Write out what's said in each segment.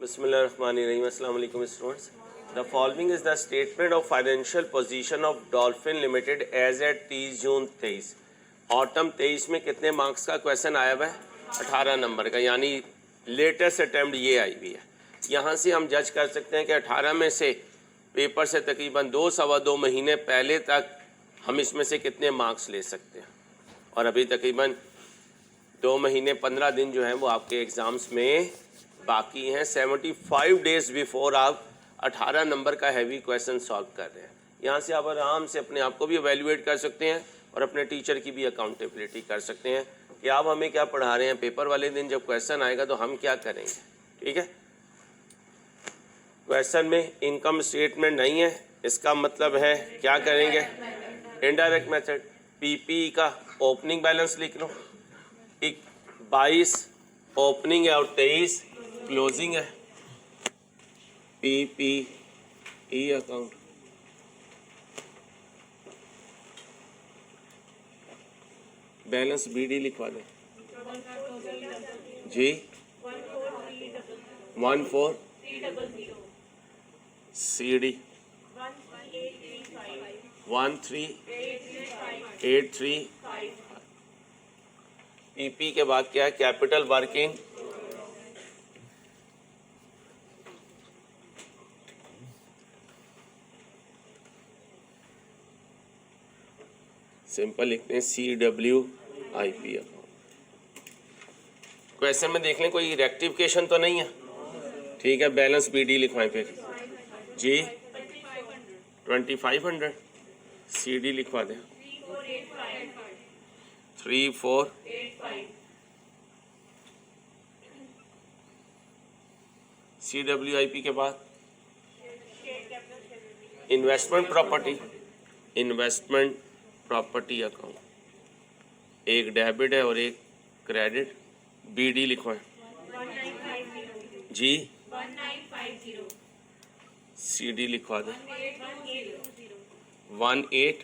Bismillahirrahmanirrahim. Assalamu alaikum students. The following is the statement of financial position of Dolphin Limited as at 30 June 23. Autumn 23 में कितने marks का question आया हुआ है? 18 number का, यानी लेटेस्ट अटैम्प्ट ये आई हुई है। यहाँ से हम जज कर सकते हैं कि 18 में से पेपर से तकरीबन 2-2.25 महीने पहले तक हम इसमें से कितने मार्क्स ले सकते हैं, और अभी तकरीबन 2 महीने 15 दिन जो है वो आपके एग्ज़ाम्स में बाकी हैं। 75 डेज़ बिफोर आप 18 नंबर का हैवी क्वेश्चन सॉल्व कर रहे हैं। यहाँ से आप आराम से अपने आप को भी एवेल्युएट कर सकते हैं और अपने टीचर की भी अकाउंटेबिलिटी कर सकते हैं कि आप हमें क्या पढ़ा रहे हैं। पेपर वाले दिन जब क्वेश्चन आएगा तो हम क्या करेंगे। ठीक है, क्वेश्चन में इनकम स्टेटमेंट नहीं है, इसका मतलब है क्या करेंगे, इनडायरेक्ट मेथड। पीपी का ओपनिंग बैलेंस लिख लो, 22 ओपनिंग है और 23 क्लोजिंग है। पीपीई अकाउंट, बैलेंस बीडी लिखवा दें जी। 14 सीडी 1383। पीपी के बाद क्या है, कैपिटल वर्किंग सिंपल लिखते हैं CWIP अकाउंट। क्वेश्चन में देख लें कोई रेक्टिफिकेशन तो नहीं है। ठीक है, बैलेंस BD लिखवाएं फिर जी। 2500 CD लिखवा दें 3485। CWIP के बाद इन्वेस्टमेंट प्रॉपर्टी अकाउंट, एक डेबिट है और एक क्रेडिट। BD लिखवाएं जी। 1950। CD लिखवा दें 1820।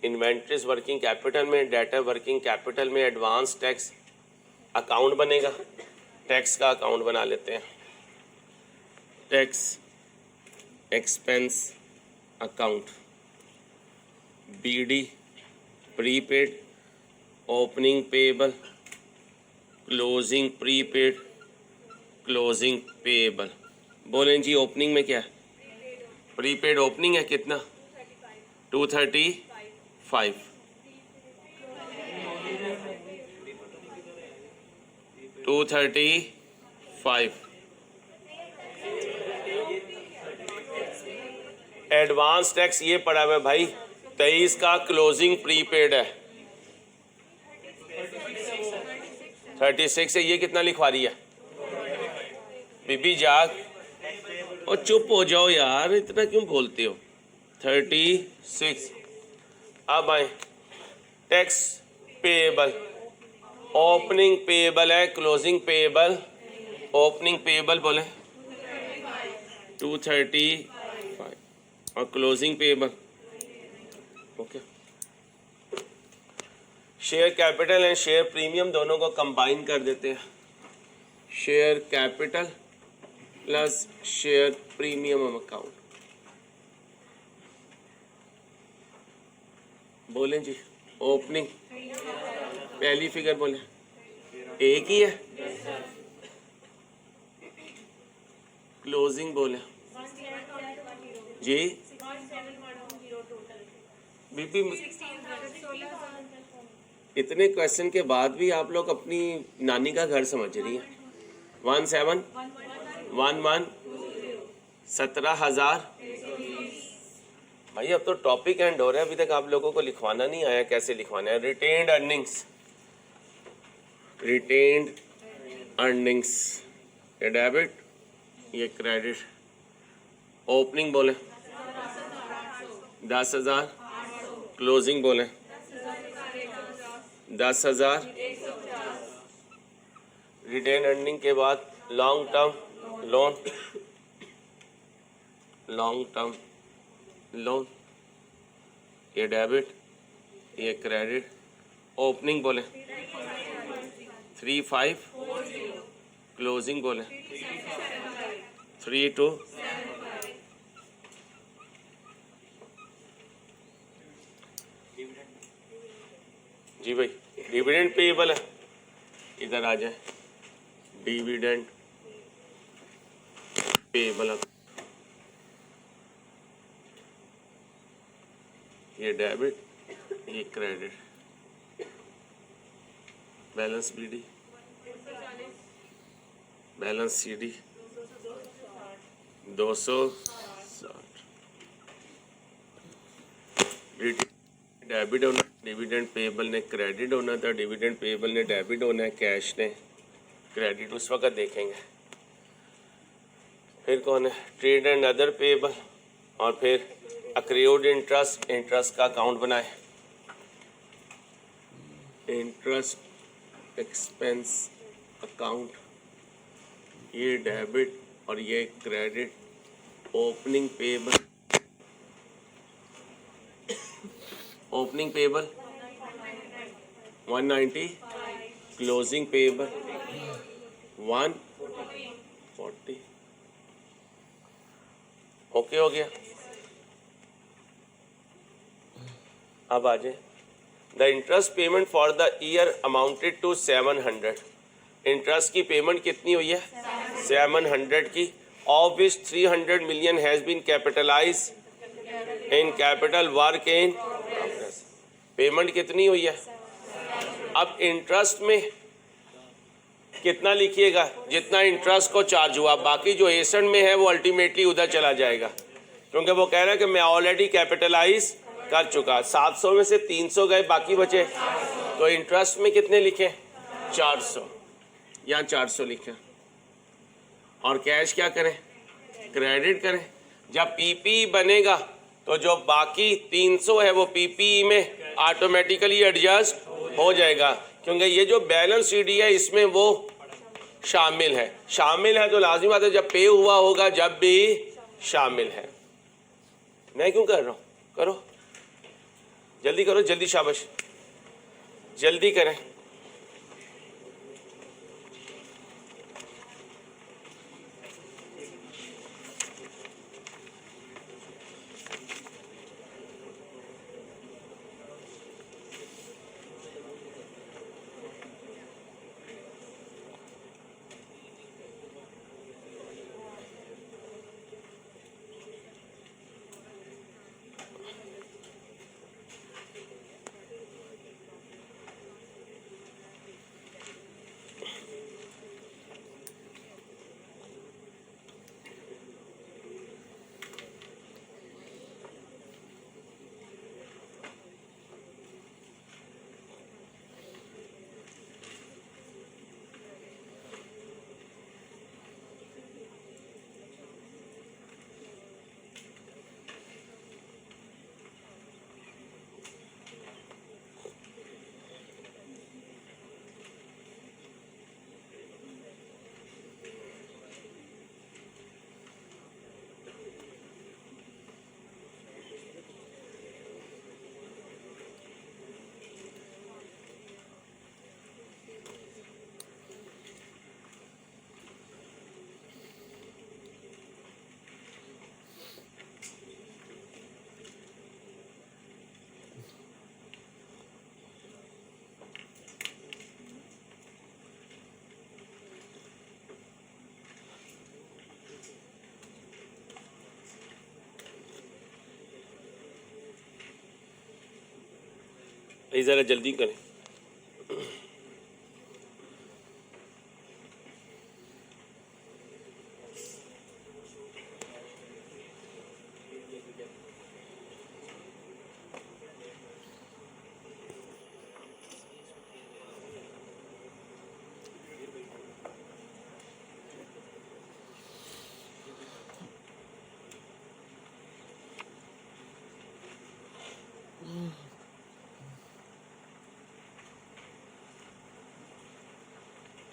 इन्वेंट्रीज वर्किंग कैपिटल में, डेटा वर्किंग कैपिटल में एडवांस टैक्स अकाउंट बनेगा। टैक्स का अकाउंट बना लेते हैं, tax expense account. BD prepaid, opening payable, closing prepaid, closing payable. बोलें जी ओपनिंग में क्या है, प्रीपेड ओपनिंग है कितना, 235। एडवांस टैक्स ये पड़ा हुआ है भाई, 23 का क्लोजिंग प्रीपेड है 36 है। ये कितना लिखवा रही है बीबी जाग, और चुप हो जाओ यार, इतना क्यों बोलते हो। 36। अब आए टैक्स पेएबल, ओपनिंग पेएबल है, क्लोजिंग पेएबल। ओपनिंग पेएबल बोले 235 और closing payable. Okay, share capital and share premium दोनों को कंबाइन कर देते हैं। Share capital plus share premium account. बोले जी ओपनिंग पहली फिगर बोले एक ही है, क्लोजिंग बोले जी। बीबी इतने क्वेश्चन के बाद भी आप लोग अपनी नानी का घर समझ रही हैं। 1711 17,000। भाई अब तो टॉपिक एंड हो रहा है, अभी तक आप लोगों को लिखवाना नहीं आया कैसे लिखवाना है। रिटेन्ड अर्निंग्स, रिटेन्ड अर्निंग्स, ये डेबिट ये क्रेडिट। ओपनिंग बोले 10,000, क्लोजिंग बोले 10,000। रिटेन अर्निंग के बाद long term loan, long term loan, ये डेबिट ये क्रेडिट। ओपनिंग बोले 35, क्लोजिंग बोले 32, जी भाई डिविडेंड पेएबल है, इधर आ जाए, डिविडेंड पेएबल है, ये डेबिट ये credit, balance BD, balance CD 260, debit होना, डिविडेंड पेएबल ने क्रेडिट होना था, डिविडेंड पेएबल ने डेबिट होना है, कैश ने क्रेडिट उस वक्त देखेंगे। फिर कौन है, ट्रेड एंड अदर पेएबल, और फिर अक्रूड इंटरेस्ट, इंटरेस्ट का अकाउंट बनाए, इंटरेस्ट एक्सपेंस अकाउंट, ये डेबिट और ये credit, opening payable, opening payable 190, closing payable 140, okay हो गया। अब आ जाए, the interest payment for the year amounted to 700, interest की पेमेंट कितनी हुई है 700 की, of which 300 million has been capitalise in capital work in progress, payment कितनी हुई है। अब इंटरेस्ट में कितना लिखिएगा, जितना इंटरेस्ट को चार्ज हुआ, बाकी जो एसेट में है वो अल्टीमेटली उधर चला जाएगा, क्योंकि वो कह रहा है कि मैं ऑलरेडी कैपिटलाइज कर चुका, 700 में से 300 गए, बाकी बचे, तो इंटरेस्ट में कितने लिखे 400, यहाँ 400 लिखे, और कैश क्या करें क्रेडिट करें। जब पीपीई बनेगा तो जो बाकी 300 है वो पीपीई में ऑटोमेटिकली एडजस्ट हो जाएगा, क्योंकि ये जो बैलेंस शीट है इसमें वो शामिल है तो लाजमी बात है जब पे हुआ होगा, जब भी शामिल है। मैं क्यों कर रहा हूँ, करो जल्दी करो, जल्दी शाबाश जल्दी करें। ज़रा जल्दी करें।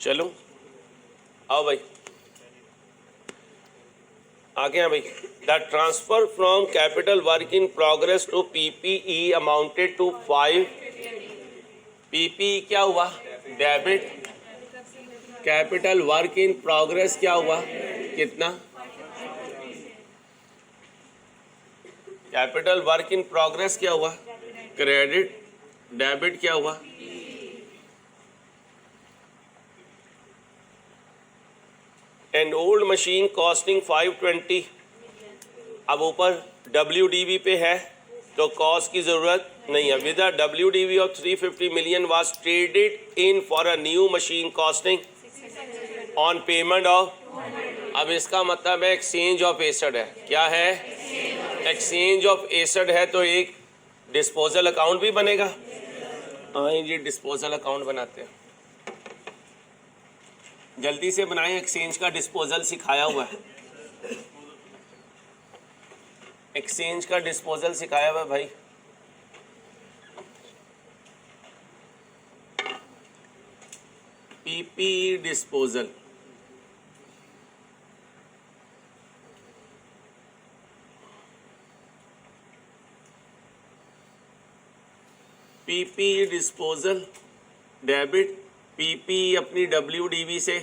चलो आओ भाई, आगे हैं भाई। The transfer from capital work in progress to PPE amounted to PP क्या हुआ, debit. Capital work in progress क्या हुआ, कितना, कैपिटल वर्क इन प्रोग्रेस क्या हुआ, क्रेडिट। डेबिट क्या हुआ, एंड ओल्ड मशीन कॉस्टिंग 520। अब ऊपर WDV पे है तो कॉस्ट की ज़रूरत नहीं है। With the WDV of 350 million was traded in for a new machine costing on payment of. अब इसका मतलब है एक्सचेंज ऑफ एसेट है। क्या है, एक्सचेंज ऑफ एसेट है तो एक डिस्पोजल अकाउंट भी बनेगा। हाँ जी, डिस्पोजल अकाउंट बनाते हैं, जल्दी से बनाएं। एक्सचेंज का डिस्पोजल सिखाया हुआ है, एक्सचेंज का डिस्पोजल सिखाया हुआ है भाई। PP disposal, PP disposal debit. PP अपनी WDV से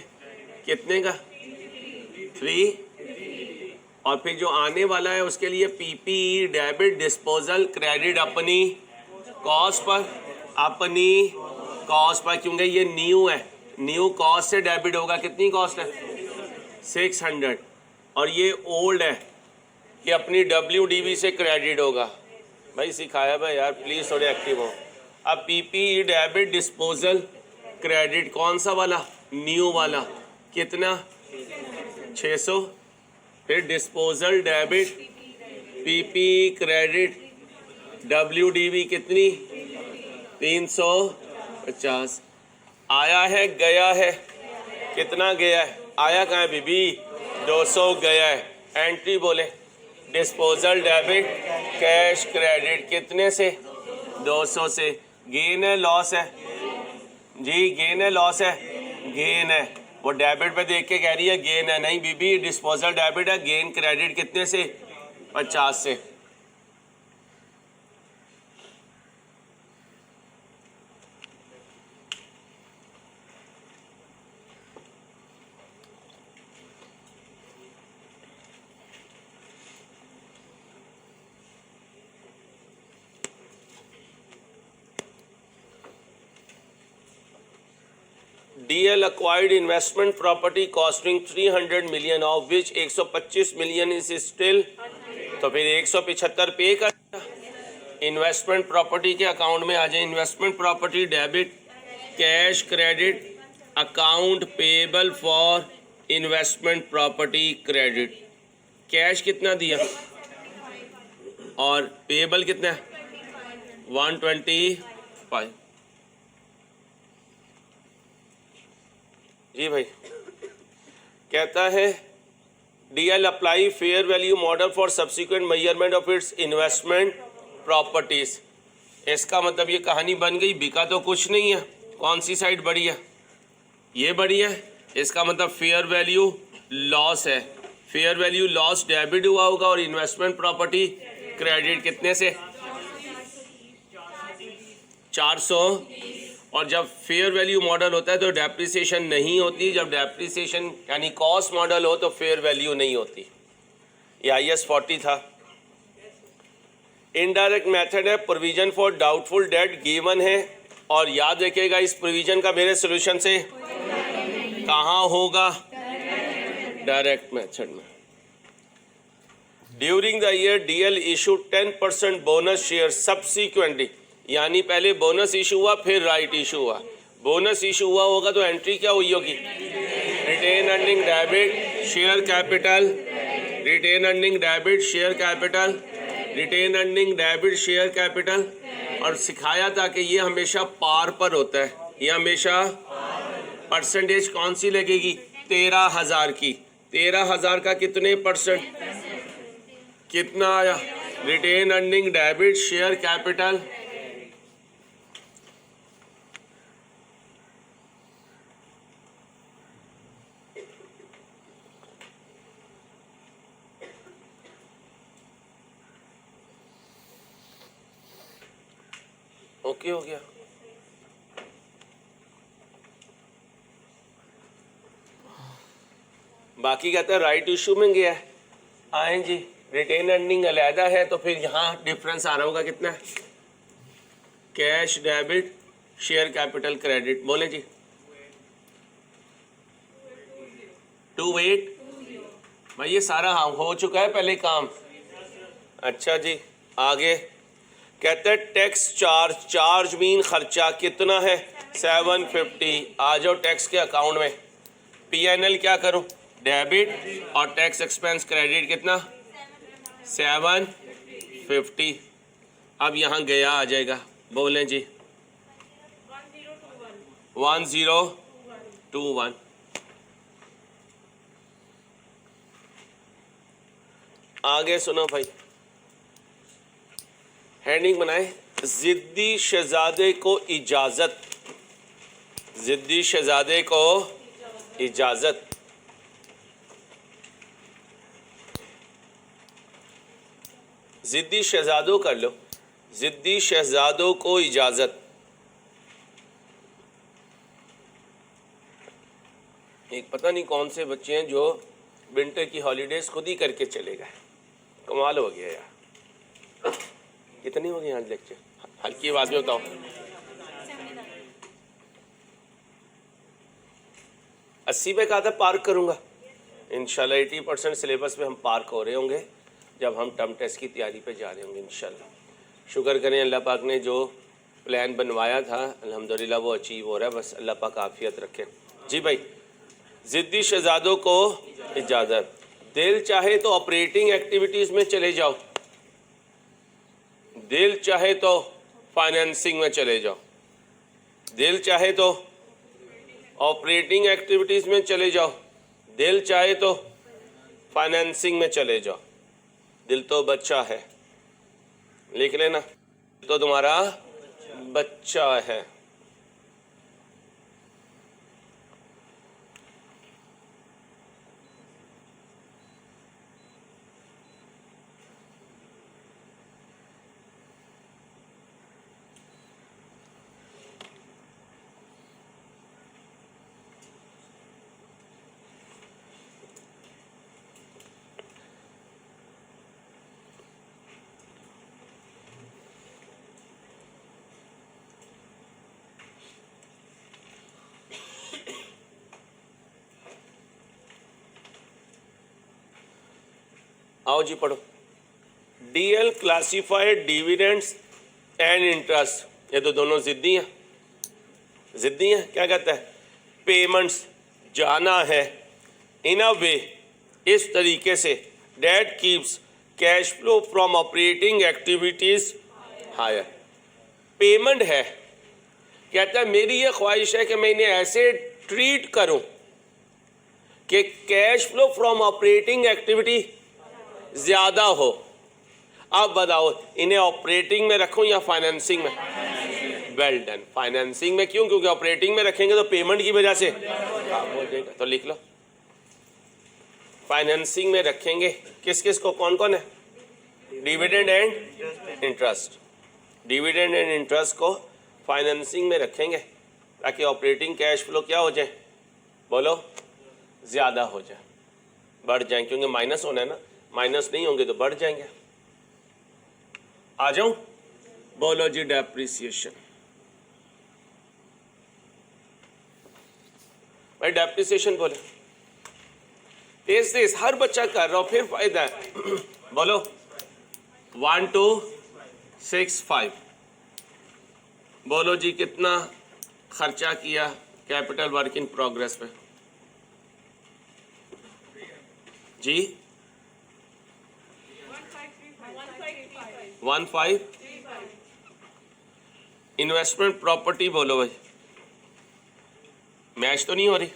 कितने का, 3। और फिर जो आने वाला है उसके लिए पीपी डेबिट डिस्पोजल क्रेडिट अपनी कॉस्ट पर, अपनी कॉस्ट पर, क्योंकि ये न्यू है। न्यू कॉस्ट से डेबिट होगा। कितनी कॉस्ट है, 600। और ये ओल्ड है, ये अपनी WDV से क्रेडिट होगा। भाई सिखाया भाई यार, प्लीज़ थोड़े एक्टिव हो। अब पीपी डेबिट डिस्पोजल क्रेडिट कौन सा वाला, न्यू वाला, कितना, 600। फिर disposal debit PP credit WDV कितनी, 350। आया है गया है, कितना गया है, आया कहाँ है बीबी, 200 गया है। एंट्री बोले, डिस्पोजल डेबिट कैश क्रेडिट कितने से, 200 से। गेन है लॉस है जी, गेन है लॉस है, गेन है। वो डेबिट पे देख के कह रही है गेन है, नहीं बीबी डिस्पोजल डेबिट है। गेन क्रेडिट कितने से, 50 से। DL acquired investment property costing 300 million of which 125 million is still, तो फिर 175 पे कर। इन्वेस्टमेंट प्रॉपर्टी के अकाउंट में आ जाए। Investment property debit cash credit account payable for investment property credit. Cash कितना दिया और पेबल कितना है, 125। जी भाई, कहता है DL apply fair value model for subsequent measurement of its investment properties. इसका मतलब ये कहानी बन गई, बिका तो कुछ नहीं है। कौन सी साइड बड़ी है, ये बड़ी है। इसका मतलब फेयर वैल्यू लॉस है। फेयर वैल्यू लॉस डेबिट हुआ होगा और इन्वेस्टमेंट प्रॉपर्टी क्रेडिट कितने से, 400। और जब फेयर वैल्यू मॉडल होता है तो डेप्रिसिएशन नहीं होती। जब डेप्रिसिएशन यानी कॉस्ट मॉडल हो तो फेयर वैल्यू नहीं होती। ये IS 40 था। इनडायरेक्ट मेथड है, provision for doubtful debt given है। और याद रखिएगा इस प्रोविजन का मेरे सोल्यूशन से कहाँ होगा, डायरेक्ट मेथड में। During the year DL issue 10% bonus share subsequently, यानी पहले बोनस इशू हुआ फिर राइट इशू हुआ। बोनस इशू हुआ होगा तो एंट्री क्या हुई होगी, retained earning debit share capital, retained earning debit share capital, retained earning debit share capital. और सिखाया था कि ये हमेशा पार पर होता है। ये हमेशा परसेंटेज कौन सी लगेगी, 13,000 की। 13,000 का कितने परसेंट, कितना आया, retained earning debit share capital. Okay हो गया। बाकी कहते हैं राइट इशू में गया है, आए जी रिटेन अर्निंग अलहदा है, तो फिर यहाँ डिफरेंस आ रहा होगा कितना है, cash debit share capital credit, बोले जी 28। भाई ये सारा हो चुका है पहले काम। अच्छा जी आगे कहते हैं टैक्स चार्ज मीन खर्चा कितना है 750। आ जाओ टैक्स के अकाउंट में, PNL क्या करूं, डेबिट और टैक्स एक्सपेंस क्रेडिट कितना 750। अब यहाँ गया आ जाएगा, बोलें जी 1021। आगे सुनो भाई, हेडिंग बनाए जिद्दी शहजादे को इजाजत, जिद्दी शहजादे को इजाजत। जिद्दी शहजादों कर लो, जिद्दी शहजादों को इजाजत। एक पता नहीं कौन से बच्चे हैं जो विंटर की हॉलीडेज खुद ही करके चले गए, कमाल हो गया यार। कितनी हो गई आज लेक्चर, हल्की आवाज में बताओ। 80 पे कहा था पार्क करूंगा, इंशाल्लाह 80% सिलेबस में हम पार्क हो रहे होंगे जब हम टर्म टेस्ट की तैयारी पे जा रहे होंगे इंशाल्लाह। शुक्र करें अल्लाह पाक ने जो प्लान बनवाया था अल्हम्दुलिल्लाह वो अचीव हो रहा है, बस अल्लाह पाक आफियत रखे। जी भाई, जिद्दी शहजादों को इजाज़त, दिल चाहे तो ऑपरेटिंग एक्टिविटीज़ में चले जाओ, दिल चाहे तो फाइनेंसिंग में चले जाओ, दिल चाहे तो ऑपरेटिंग एक्टिविटीज़ में चले जाओ, दिल चाहे तो फाइनेंसिंग में चले जाओ। दिल तो बच्चा है, लिख लेना, तो तुम्हारा बच्चा है। आओ जी पढ़ो, DL classified dividends and interest, ये तो दोनों जिद्दी हैं, जिद्दी हैं। क्या कहता है, पेमेंट्स जाना है इन अ वे, इस तरीके से that keeps cash flow from operating activities higher. Payment है, कहता है मेरी ये ख्वाहिश है कि मैं इन्हें ऐसे ट्रीट करूं कि cash flow from operating activity ज़्यादा हो। अब बताओ इन्हें ऑपरेटिंग में रखूं या फाइनेंसिंग में? वेल डन, फाइनेंसिंग में। क्यों? क्योंकि ऑपरेटिंग में रखेंगे तो पेमेंट की वजह से काम हो जाएगा, तो लिख लो फाइनेंसिंग में रखेंगे। किस किस को, कौन कौन है? Dividend and interest, dividend and interest को फाइनेंसिंग में रखेंगे ताकि ऑपरेटिंग कैश फ्लो क्या हो जाए, बोलो, ज़्यादा हो जाए, बढ़ जाए, क्योंकि माइनस होना है ना, माइनस नहीं होंगे तो बढ़ जाएंगे। आ जाऊं, बोलो जी डेप्रिसिएशन। भाई डेप्रिसिएशन बोले, तेज तेज, हर बच्चा कर रहा हो, फिर फायदा है। बोलो 1265। बोलो जी कितना खर्चा किया कैपिटल वर्क इन प्रोग्रेस पे जी? 1535। इन्वेस्टमेंट प्रॉपर्टी बोलो भाई, मैच तो नहीं हो रही।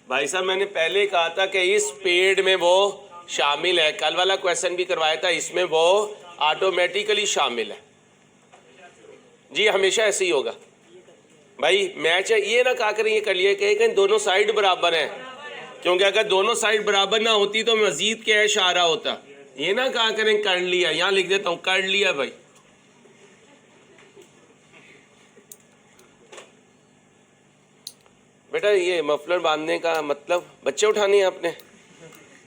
भाई साहब मैंने पहले कहा था कि इस पेड में वो शामिल है, कल वाला क्वेश्चन भी करवाया था, इसमें वो ऑटोमेटिकली शामिल है जी, हमेशा ऐसे ही होगा भाई। मैच है, ये ना कहा करें ये कर लिया कि दोनों साइड बराबर हैं, क्योंकि अगर दोनों साइड बराबर ना होती तो मजीद कैश आ रहा होता। ये ना कहा करें कर लिया, यहाँ लिख देता हूँ कर लिया भाई। बेटा ये मफलर बांधने का मतलब बच्चे उठाने हैं आपने?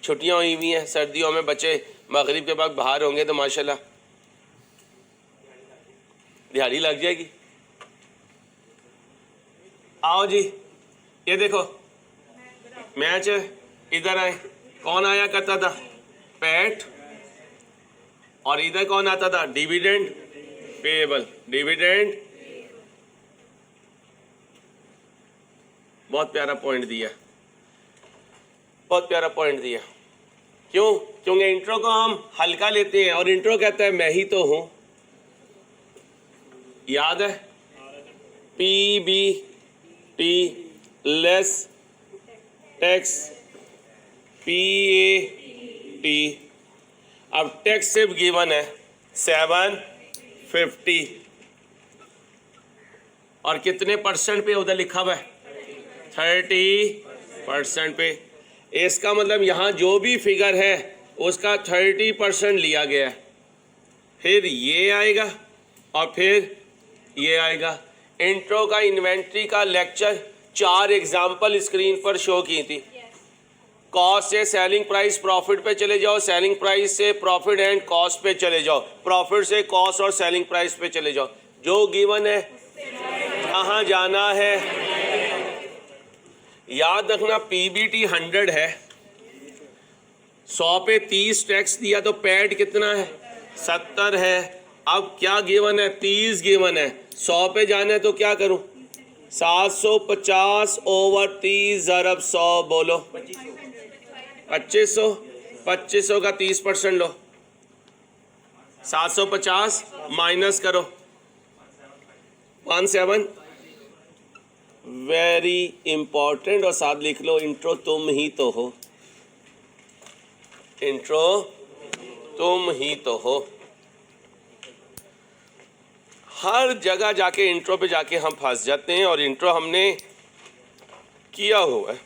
छुट्टियां हुई हुई हैं, सर्दियों में बच्चे मगरिब के बाद बाहर होंगे तो माशाल्लाह दिहाड़ी लग जाएगी। आओ जी, ये देखो मैच है, इधर आए। कौन आया करता था? पैट। और इधर कौन आता था? Dividend payable. डिविडेंड, बहुत प्यारा पॉइंट दिया, बहुत प्यारा पॉइंट दिया। क्यों? क्योंकि इंट्रो को हम हल्का लेते हैं और इंट्रो कहता है मैं ही तो हूं। याद है? PBT less tax PAT। अब टैक्स सिर्फ गिवन है 750 और कितने परसेंट पे उधर लिखा हुआ है? 30% पे। इसका मतलब यहाँ जो भी फिगर है उसका 30% लिया गया है। फिर ये आएगा और फिर ये आएगा। इंट्रो का इन्वेंट्री का लेक्चर 4 एग्जाम्पल स्क्रीन पर शो की थी। कॉस्ट से सेलिंग प्राइस प्रॉफिट पे चले जाओ, सेलिंग प्राइस से प्रॉफिट एंड कॉस्ट पे चले जाओ, प्रॉफिट से कॉस्ट और सेलिंग प्राइस पे चले जाओ। जो गिवन है कहाँ जाना है? याद रखना PBT 100 है, 100 पे 30 टैक्स दिया तो पैट कितना है? 70 है। अब क्या गिवन है? 30 गिवन है। 100 पे जाना है तो क्या करूं? 750 ओवर 30 ज़रब 100 बोलो 2500। 2500 का 30% लो, 750 माइनस करो 17। वेरी इंपॉर्टेंट, और साथ लिख लो इंट्रो तुम ही तो हो। इंट्रो तुम ही तो हो। हर जगह जाके इंट्रो पे जाके हम फंस जाते हैं और इंट्रो हमने किया हुआ है।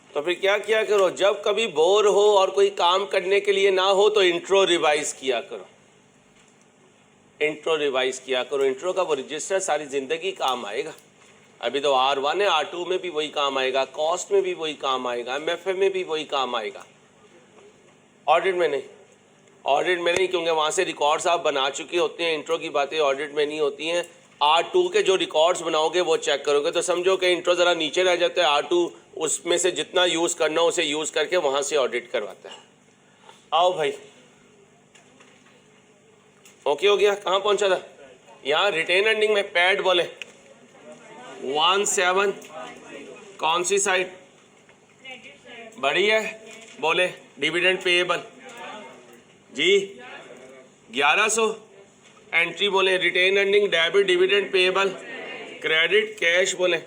तो फिर क्या किया करो? जब कभी बोर हो और कोई काम करने के लिए ना हो तो इंट्रो रिवाइज किया करो। इंट्रो रिवाइज किया करो। इंट्रो का वो रजिस्टर सारी जिंदगी काम आएगा। अभी तो R1 है, R2 में भी वही काम आएगा, कॉस्ट में भी वही काम आएगा, MFA में भी वही काम आएगा। ऑडिट में नहीं, ऑडिट में नहीं, क्योंकि वहाँ से रिकॉर्ड्स आप बना चुके होते हैं। इंट्रो की बातें ऑडिट में नहीं होती हैं। R2 के जो रिकॉर्ड्स बनाओगे वो चेक करोगे तो समझो कि इंट्रो ज़रा नीचे रह जाता है। R2 उसमें से जितना यूज़ करना उसे यूज़ करके वहाँ से ऑडिट करवाता है। आओ भाई, ओके हो गया? कहाँ पहुँचा था? यहाँ रिटेन अर्निंग में पैड बोले 17, कौन सी साइड बड़ी है? बोले डिविडेंड पेएबल जी 1100। एंट्री बोले retained earning debit dividend payable credit cash बोले 1100।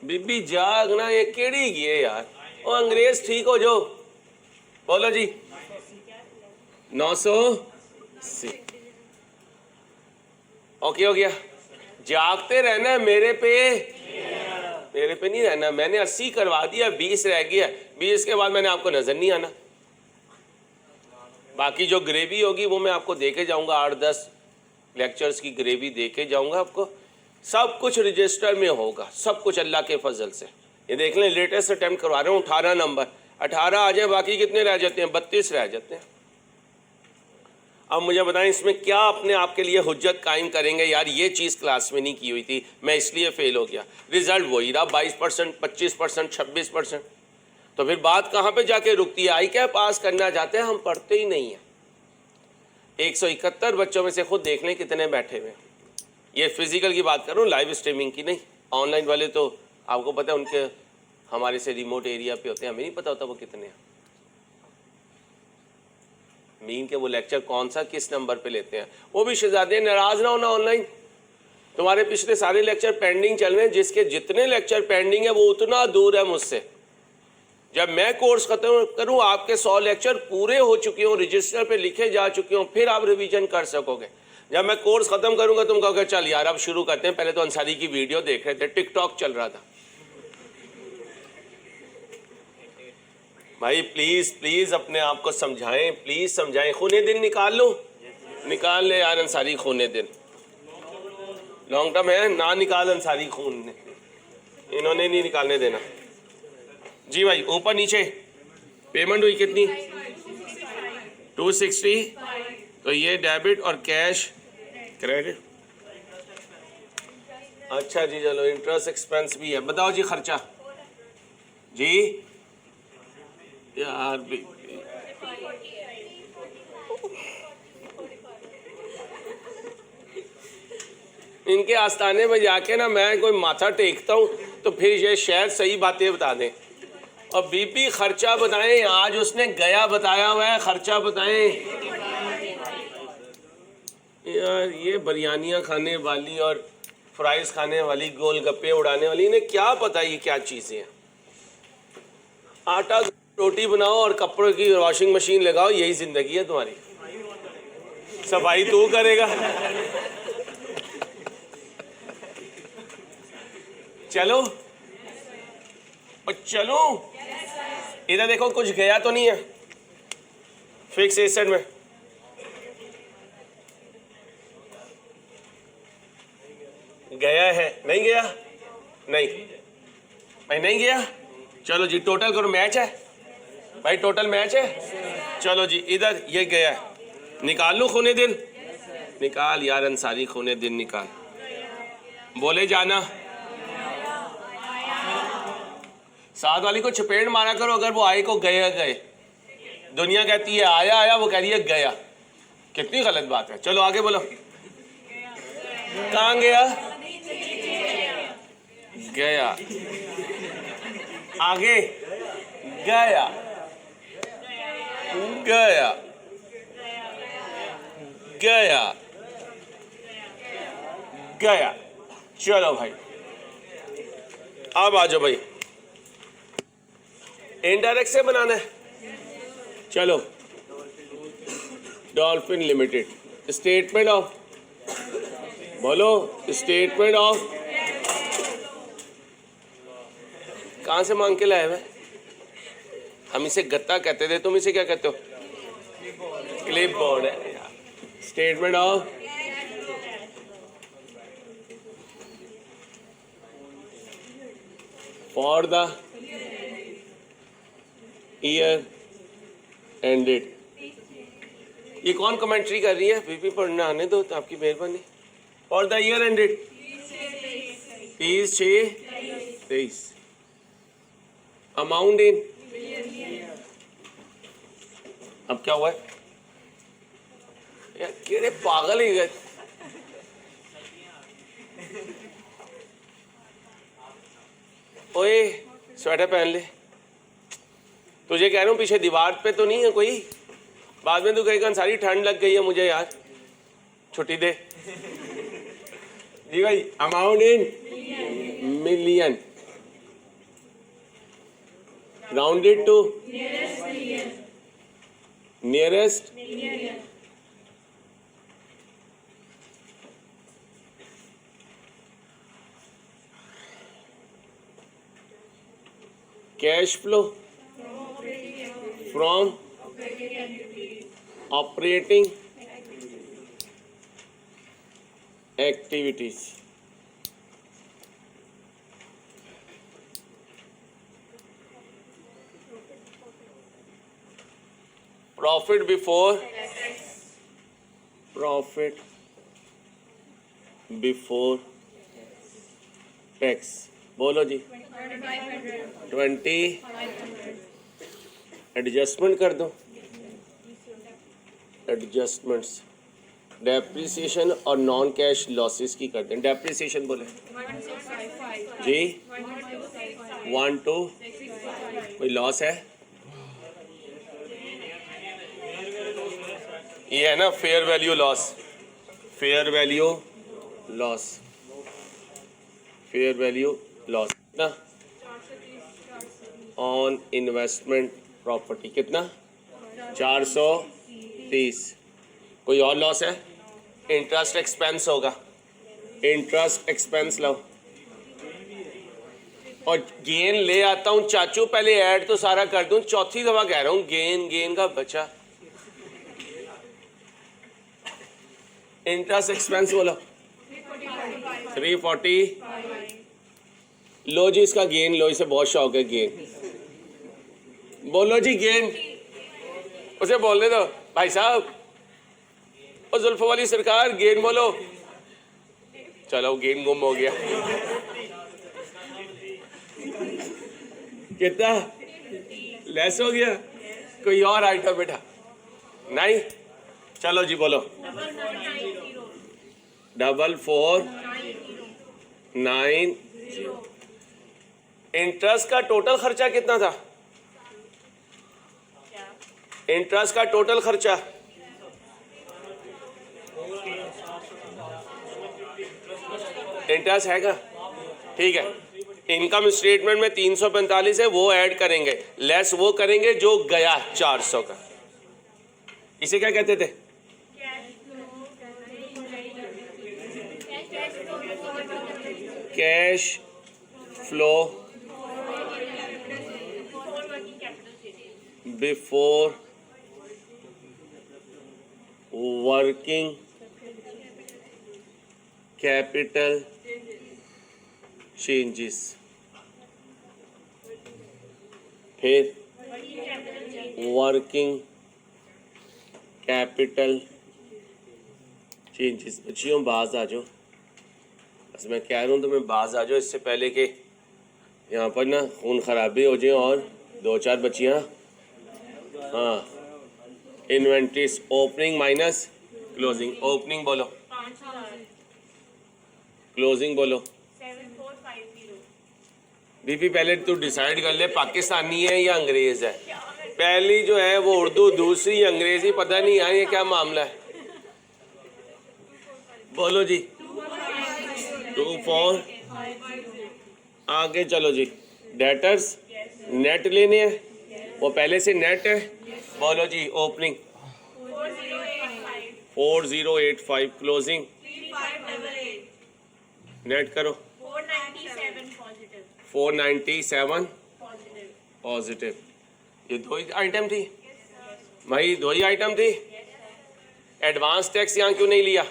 बीबी जागना ये केड़ी गई है यार। ओ अंग्रेज ठीक हो जो, बोलो जी 980। ओके हो गया? जागते रहना है मेरे पे नहीं रहना। मैंने 80 करवा दिया, 20 रह गया। 20 के बाद मैंने आपको नजर नहीं आना। बाकी जो ग्रेवी होगी वो मैं आपको देके जाऊंगा। 8-10 लेक्चर्स की ग्रेवी देके जाऊंगा आपको। सब कुछ रजिस्टर में होगा, सब कुछ अल्लाह के फजल से। ये देख लें, लेटेस्ट अटेम्प्ट करवा रहा हूँ 18 नंबर। 18 आ जाए, बाकी कितने रह जाते हैं? 32 रह जाते हैं। अब मुझे बताएं इसमें क्या अपने आप के लिए हुज्जत कायम करेंगे? यार ये चीज़ क्लास में नहीं की हुई थी, मैं इसलिए फेल हो गया। रिजल्ट वही रहा 22%, 25%, 26%। तो फिर बात कहाँ पे जाके रुकती है? आई क्या पास करना चाहते हैं, हम पढ़ते ही नहीं हैं। 171 बच्चों में से खुद देख लें कितने बैठे हुए। ये फिजिकल की बात करूँ, लाइव स्ट्रीमिंग की नहीं। ऑनलाइन वाले तो आपको पता है उनके हमारे से रिमोट एरिया पे होते हैं, हमें नहीं पता होता वो कितने हैं। मीन के वो लेक्चर कौन सा किस नंबर पे लेते हैं। वो भी शहजादे नाराज ना होना, ऑनलाइन तुम्हारे पिछले सारे लेक्चर पेंडिंग चल रहे हैं। जिसके जितने लेक्चर पेंडिंग है वो उतना दूर है मुझसे। जब मैं कोर्स खत्म करूं, आपके 100 लेक्चर पूरे हो चुके हों, रजिस्टर पे लिखे जा चुके हों, फिर आप रिवीजन कर सकोगे। जब मैं कोर्स खत्म करूंगा तुम कहोगे चल यार अब शुरू करते हैं, पहले तो अंसारी की वीडियो देख रहे थे, टिकटॉक चल रहा था। भाई प्लीज प्लीज अपने आप को समझाएं, प्लीज समझाएं। खूने दिन निकाल लो, निकाल ले यार अंसारी खूने दिन, लॉन्ग टर्म है ना, निकाल अंसारी खून ने, इन्होंने नहीं निकालने देना। जी भाई ऊपर नीचे पेमेंट हुई कितनी? 260। तो ये डेबिट और कैश क्रेडिट। अच्छा जी चलो, इंटरेस्ट एक्सपेंस भी है। बताओ जी खर्चा जी यार भी। इनके आस्थाने में जाके ना मैं कोई माथा टेकता हूँ तो फिर ये शायद सही बातें बता दें। और बीपी खर्चा बताएं, आज उसने गया बताया हुआ है, खर्चा बताएं। यार ये बिरयानियाँ खाने वाली और फ्राइज खाने वाली, गोलगप्पे उड़ाने वाली, इन्हें क्या पता ये क्या चीज़ें हैं। आटा रोटी बनाओ और कपड़ों की वॉशिंग मशीन लगाओ, यही जिंदगी है तुम्हारी। सफाई तू करेगा। चलो और चलो इधर देखो, कुछ गया तो नहीं है फिक्स एसेट में? गया है? नहीं गया? नहीं भाई नहीं गया। चलो जी टोटल करो, मैच है भाई, टोटल मैच है। चलो जी इधर ये गया है, निकाल लो खूने दिन, निकाल यार अंसारी खूने दिन निकाल, बोले जाना। साथ वाली को चपेट मारा करो अगर वो आए को गया गए। दुनिया कहती है आया आया, वो कह रही है गया, कितनी गलत बात है। चलो आगे बोलो, कहाँ गया? गया। आगे गया, गया, गया, गया। चलो भाई अब आ जाओ भाई, इनडायरेक्ट से बनाना है। चलो डॉल्फिन लिमिटेड स्टेटमेंट ऑफ, बोलो स्टेटमेंट ऑफ, कहाँ से मांग के लाए हुए? हम इसे गत्ता कहते थे, तुम इसे क्या कहते हो? क्लिप बोर्ड है। Statement of for the year ended. ये कौन कमेंट्री कर रही है? बीपी पढ़ना आने दो तो आपकी मेहरबानी। For the year ended 30/6/23। Amount in, अब क्या हुआ है यार, केड़े पागल ही गए। ओए स्वेटर पहन ले, तुझे कह रहा हूँ पीछे दीवार पे तो नहीं है कोई, बाद में तू कहेगा सारी ठंड लग गई है मुझे यार, छुट्टी दे। जी भाई amount in million, rounded to nearest cash flow from operating activities. Profit before, profit before tax, बोलो जी 20। एडजस्टमेंट कर दो, एडजस्टमेंट्स डेप्रिसिएशन और नॉन कैश लॉसेस की करते हैं। डेप्रिसिएशन बोले जी 1 2, कोई लॉस है? ये है ना fair value loss, fair value loss, fair value loss कितना? ऑन इन्वेस्टमेंट प्रॉपर्टी कितना? 430। कोई और लॉस है? इंटरेस्ट एक्सपेंस होगा, इंटरेस्ट एक्सपेंस लो, और गेन ले आता हूं चाचू, पहले ऐड तो सारा कर दूं, चौथी दफा कह रहा हूं गेन, गेन का बचा, इंटरेस्ट एक्सपेंस बोलो 340, लो जी इसका गेन लो, इसे बहुत शौक है गेन, बोलो जी गेन, उसे बोलने दो भाई साहब, और जुल्फो वाली सरकार गेन बोलो, चलो गेन गुम हो गया, कितना लेस हो गया, कोई और आइटम बेटा नहीं, चलो जी बोलो 4490। इंटरेस्ट का टोटल खर्चा कितना था, इंटरेस्ट का टोटल खर्चा, इंटरेस्ट है क्या, ठीक है, इनकम स्टेटमेंट में 345 है, वो ऐड करेंगे, लेस वो करेंगे जो गया 400 का, इसे क्या कहते थे, cash flow before working capital changes, फिर वर्किंग कैपिटल चेंजेस। बच्चियों बाज आ जाओ, बस मैं कह रहा हूँ तुम्हें बाज आ जाओ, इससे पहले कि यहाँ पर ना खून खराबी हो जाए, और 2-4 बच्चियाँ, हाँ, inventories opening minus closing, opening बोलो, क्लोजिंग बोलो, 7450। बीबी पहले तू डिसाइड कर ले पाकिस्तानी है या अंग्रेज है, पहली जो है वो उर्दू, दूसरी अंग्रेजी, पता नहीं है ये क्या मामला है, बोलो जी 24, आगे चलो जी, डेटर्स नेट लेने हैं, वो पहले से नेट है, बोलो जी ओपनिंग 4085, क्लोजिंग 3588, नेट करो 497 पॉजिटिव, 497 पॉजिटिव, पॉजिटिव। ये 2 ही आइटम थी भाई, 2 ही आइटम थी, एडवांस टैक्स यहाँ क्यों नहीं लिया,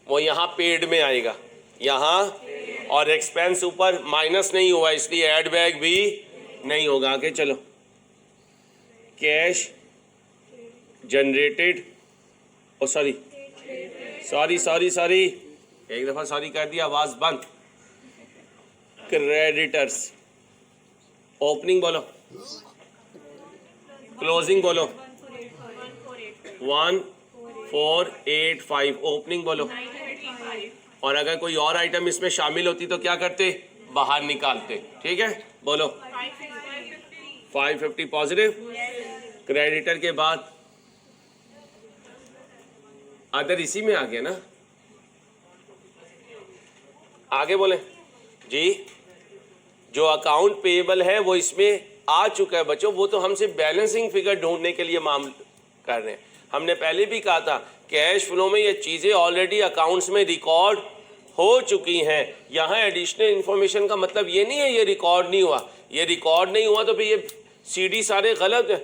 वो यहाँ पेड में आएगा यहाँ, और एक्सपेंस ऊपर माइनस नहीं हुआ इसलिए ऐड बैक भी नहीं होगा। आगे चलो, कैश जनरेटेड, ओ सॉरी सॉरी सॉरी सॉरी, एक दफा सॉरी कर दिया, आवाज बंद, क्रेडिटर्स, ओपनिंग बोलो, क्लोजिंग बोलो 1485, ओपनिंग बोलो, 935, और अगर कोई और आइटम इसमें शामिल होती तो क्या करते, बाहर निकालते, ठीक है, बोलो 550 पॉजिटिव, क्रेडिटर के बाद अदर इसी में आ गया ना, आगे बोले जी, जो अकाउंट पेएबल है वो इसमें आ चुका है बच्चों, वो तो हमसे बैलेंसिंग फिगर ढूंढने के लिए मामला कर रहे हैं। हमने पहले भी कहा था कैश फ्लो में ये चीज़ें ऑलरेडी अकाउंट्स में रिकॉर्ड हो चुकी हैं, यहाँ एडिशनल इन्फॉर्मेशन का मतलब ये नहीं है ये रिकॉर्ड नहीं हुआ, ये रिकॉर्ड नहीं हुआ तो फिर ये सीडी सारे गलत है,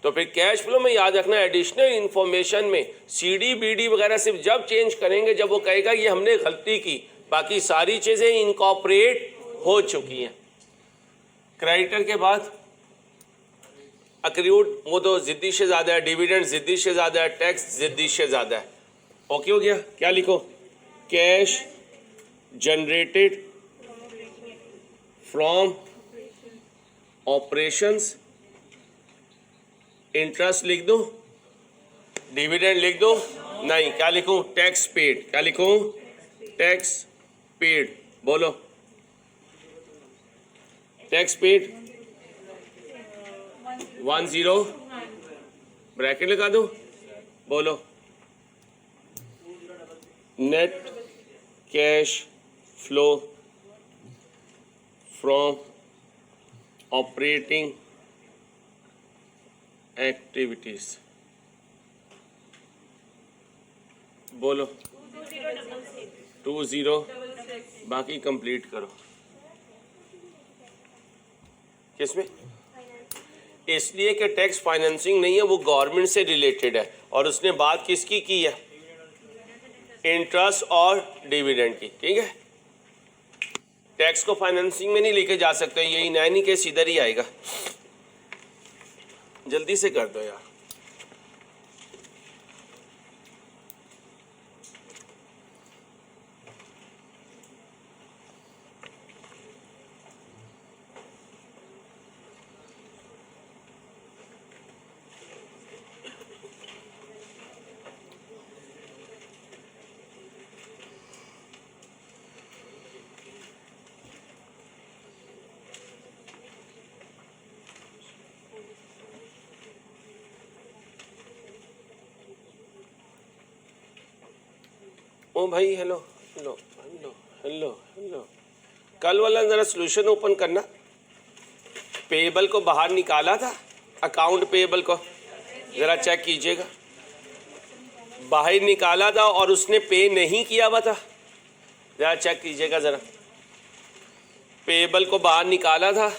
तो फिर कैश फ्लो में याद रखना एडिशनल इन्फॉर्मेशन में सीडी बीडी वगैरह सिर्फ जब चेंज करेंगे जब वो कहेगा ये हमने गलती की, बाकी सारी चीज़ें इनकॉर्पोरेट हो चुकी हैं। क्रेडिटर के बाद अक्रूड, वो तो जिद्दी से ज़्यादा है, डिविडेंड जिद्दी से ज़्यादा है, टैक्स जिद्दी से ज़्यादा है, ओके हो गया। क्या लिखो, cash generated from operations, interest लिख दो, डिविडेंड लिख दो, नहीं क्या लिखूं, टैक्स पेड, क्या लिखूं, टैक्स पेड, बोलो टैक्स पेड 10 ब्रैकेट लगा दो, बोलो net cash flow from operating activities, बोलो 20 बाकी कंप्लीट करो। किसमें? इसलिए कि टैक्स फाइनेंसिंग नहीं है, वो गवर्नमेंट से रिलेटेड है। और उसने बात किसकी की है? इंटरेस्ट और डिविडेंड की। ठीक है, टैक्स को फाइनेंसिंग में नहीं लेके जा सकते, यही नैनी केस इधर ही आएगा। जल्दी से कर दो यार। ओ भाई, hello hello hello hello hello, कल वाला ज़रा सोल्यूशन ओपन करना। पेएबल को बाहर निकाला था, अकाउंट पेएबल को ज़रा चेक कीजिएगा। बाहर निकाला था और उसने पे नहीं किया हुआ था, ज़रा चेक कीजिएगा ज़रा। पेएबल को बाहर निकाला था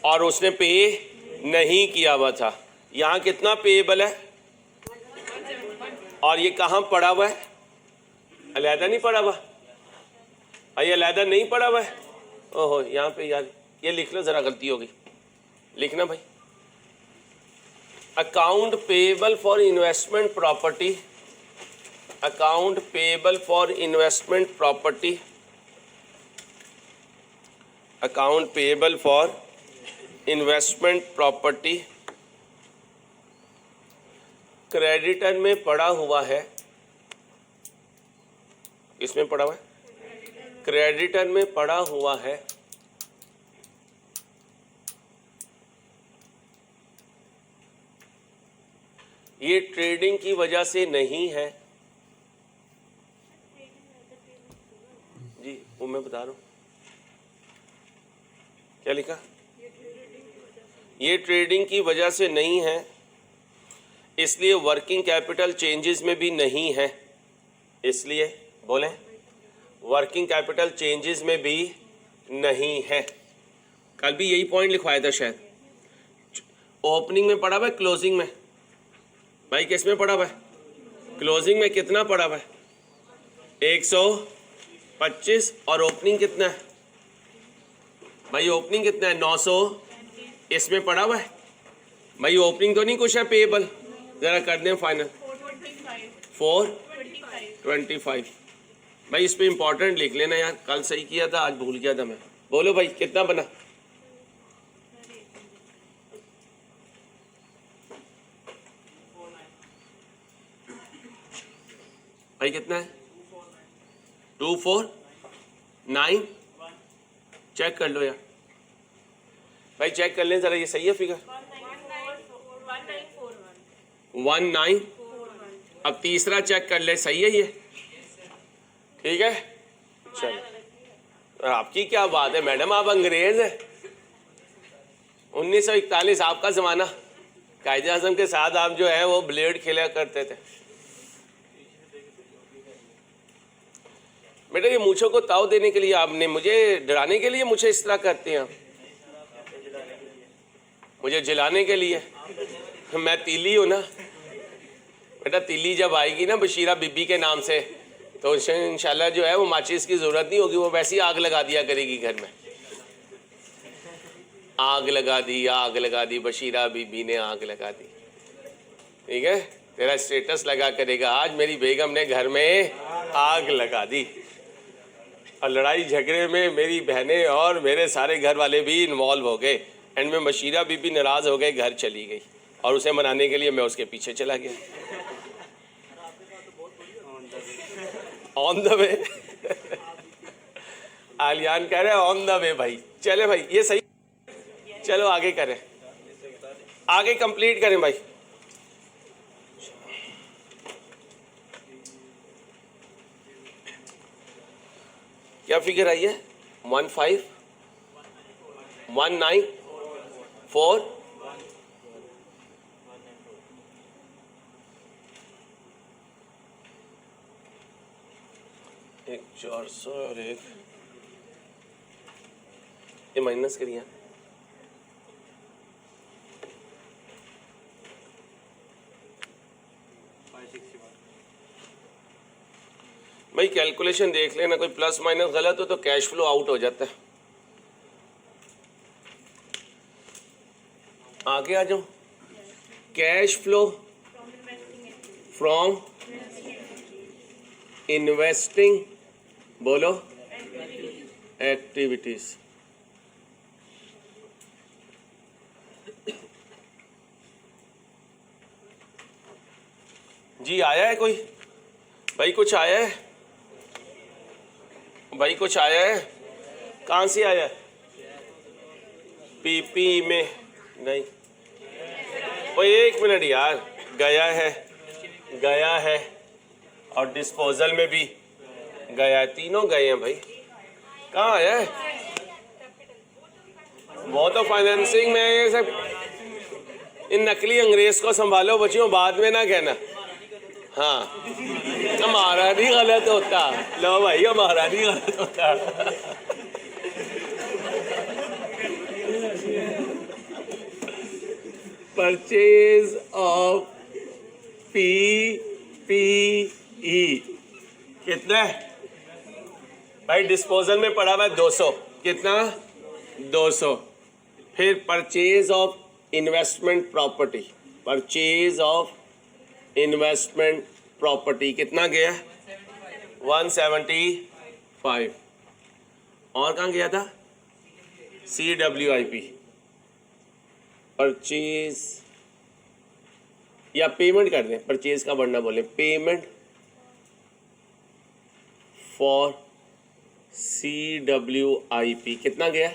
और उसने पे नहीं किया हुआ था। यहाँ कितना पेएबल है और ये कहाँ पड़ा हुआ है? अलहदा नहीं पड़ा हुआ? ये अलहदा नहीं पड़ा हुआ है। ओहो, यहाँ पे यार ये लिख लो, ज़रा गलती होगी, लिखना भाई। Account payable for investment property, account payable for investment property, account payable for investment property creditor में पड़ा हुआ है। इसमें पड़ा हुआ है, क्रेडिटर में पड़ा हुआ है। ये ट्रेडिंग की वजह से नहीं है जी, वो मैं बता रहा हूं। क्या लिखा? ये ट्रेडिंग की वजह से नहीं है, इसलिए वर्किंग कैपिटल चेंजेस में भी नहीं है। इसलिए बोले वर्किंग कैपिटल चेंजेस में भी नहीं है। कल भी यही पॉइंट लिखवाया था शायद। ओपनिंग में पड़ा हुआ है, क्लोजिंग में भाई किस में पड़ा हुआ है? क्लोजिंग में कितना पड़ा हुआ है? 125। और ओपनिंग कितना है भाई? ओपनिंग कितना है? 900 इसमें पड़ा हुआ है भाई। ओपनिंग तो नहीं कुछ है पेएबल, जरा कर दें फाइनल। 425 भाई, इस पे इंपॉर्टेंट लिख लेना यार, कल सही किया था, आज भूल गया था मैं। बोलो भाई कितना बना? भाई कितना है? 249। चेक कर लो यार भाई, चेक कर लें जरा, ये सही है फिगर? 19। अब तीसरा चेक कर ले, सही है ये? ठीक है, चलो। आपकी क्या बात है मैडम, आप अंग्रेज हैं। 1941 आपका जमाना, कायदे आजम के साथ आप जो है वो ब्लेड खेला करते थे। बेटा ये मूछों को ताव देने के लिए आपने, मुझे डराने के लिए मुझे इस तरह करते हैं आप? मुझे जिलाने के लिए? मैं तीली हूं ना बेटा। तीली जब आएगी ना बशीरा बीबी के नाम से, तो इंशाल्लाह जो है वो माचिस की जरूरत नहीं होगी, वो वैसे ही आग लगा दिया करेगी घर में। आग लगा दी, आग लगा दी, बशीरा बीबी ने आग लगा दी। ठीक है, तेरा स्टेटस लगा करेगा, आज मेरी बेगम ने घर में आग लगा दी। और लड़ाई झगड़े में मेरी बहनें और मेरे सारे घर वाले भी इन्वॉल्व हो गए। एंड में बशीरा बीबी नाराज हो गए, घर चली गई, और उसे मनाने के लिए मैं उसके पीछे चला गया। On the way. आलियान कह रहे हैं ऑन द वे भाई। चले भाई, ये सही। चलो आगे करें, आगे कंप्लीट करें भाई। क्या फिगर आई है? 15194। एक 400 और एक ये माइनस करिए। भाई कैलकुलेशन देख लेना, कोई प्लस माइनस गलत हो तो कैश फ्लो आउट हो जाता है। आगे आ जाओ। कैश फ्लो फ्रॉम इन्वेस्टिंग, बोलो, एक्टिविटीज। जी आया है कोई? भाई कुछ आया है? भाई कुछ आया है? कहाँ से आया है? पीपी में नहीं। भाई एक मिनट यार, गया है, गया है और डिस्पोजल में भी गया है, तीनों गए हैं भाई। कहाँ आया है? वो तो फाइनेंसिंग में ये सब, इन नकली अंग्रेज को संभालो बच्चियों, बाद में ना कहना। हाँ हमारा नहीं गलत होता, लो भाई हमारा नहीं गलत होता। परचेज ऑफ PPE कितना है भाई? डिस्पोजल में पड़ा हुआ है 200, कितना? 200। फिर purchase of investment property, purchase of investment property कितना गया? 175। और कहाँ गया था? CWIP, परचेज या पेमेंट कर दें, परचेज का बढ़ना बोले, पेमेंट फॉर CWIP कितना गया?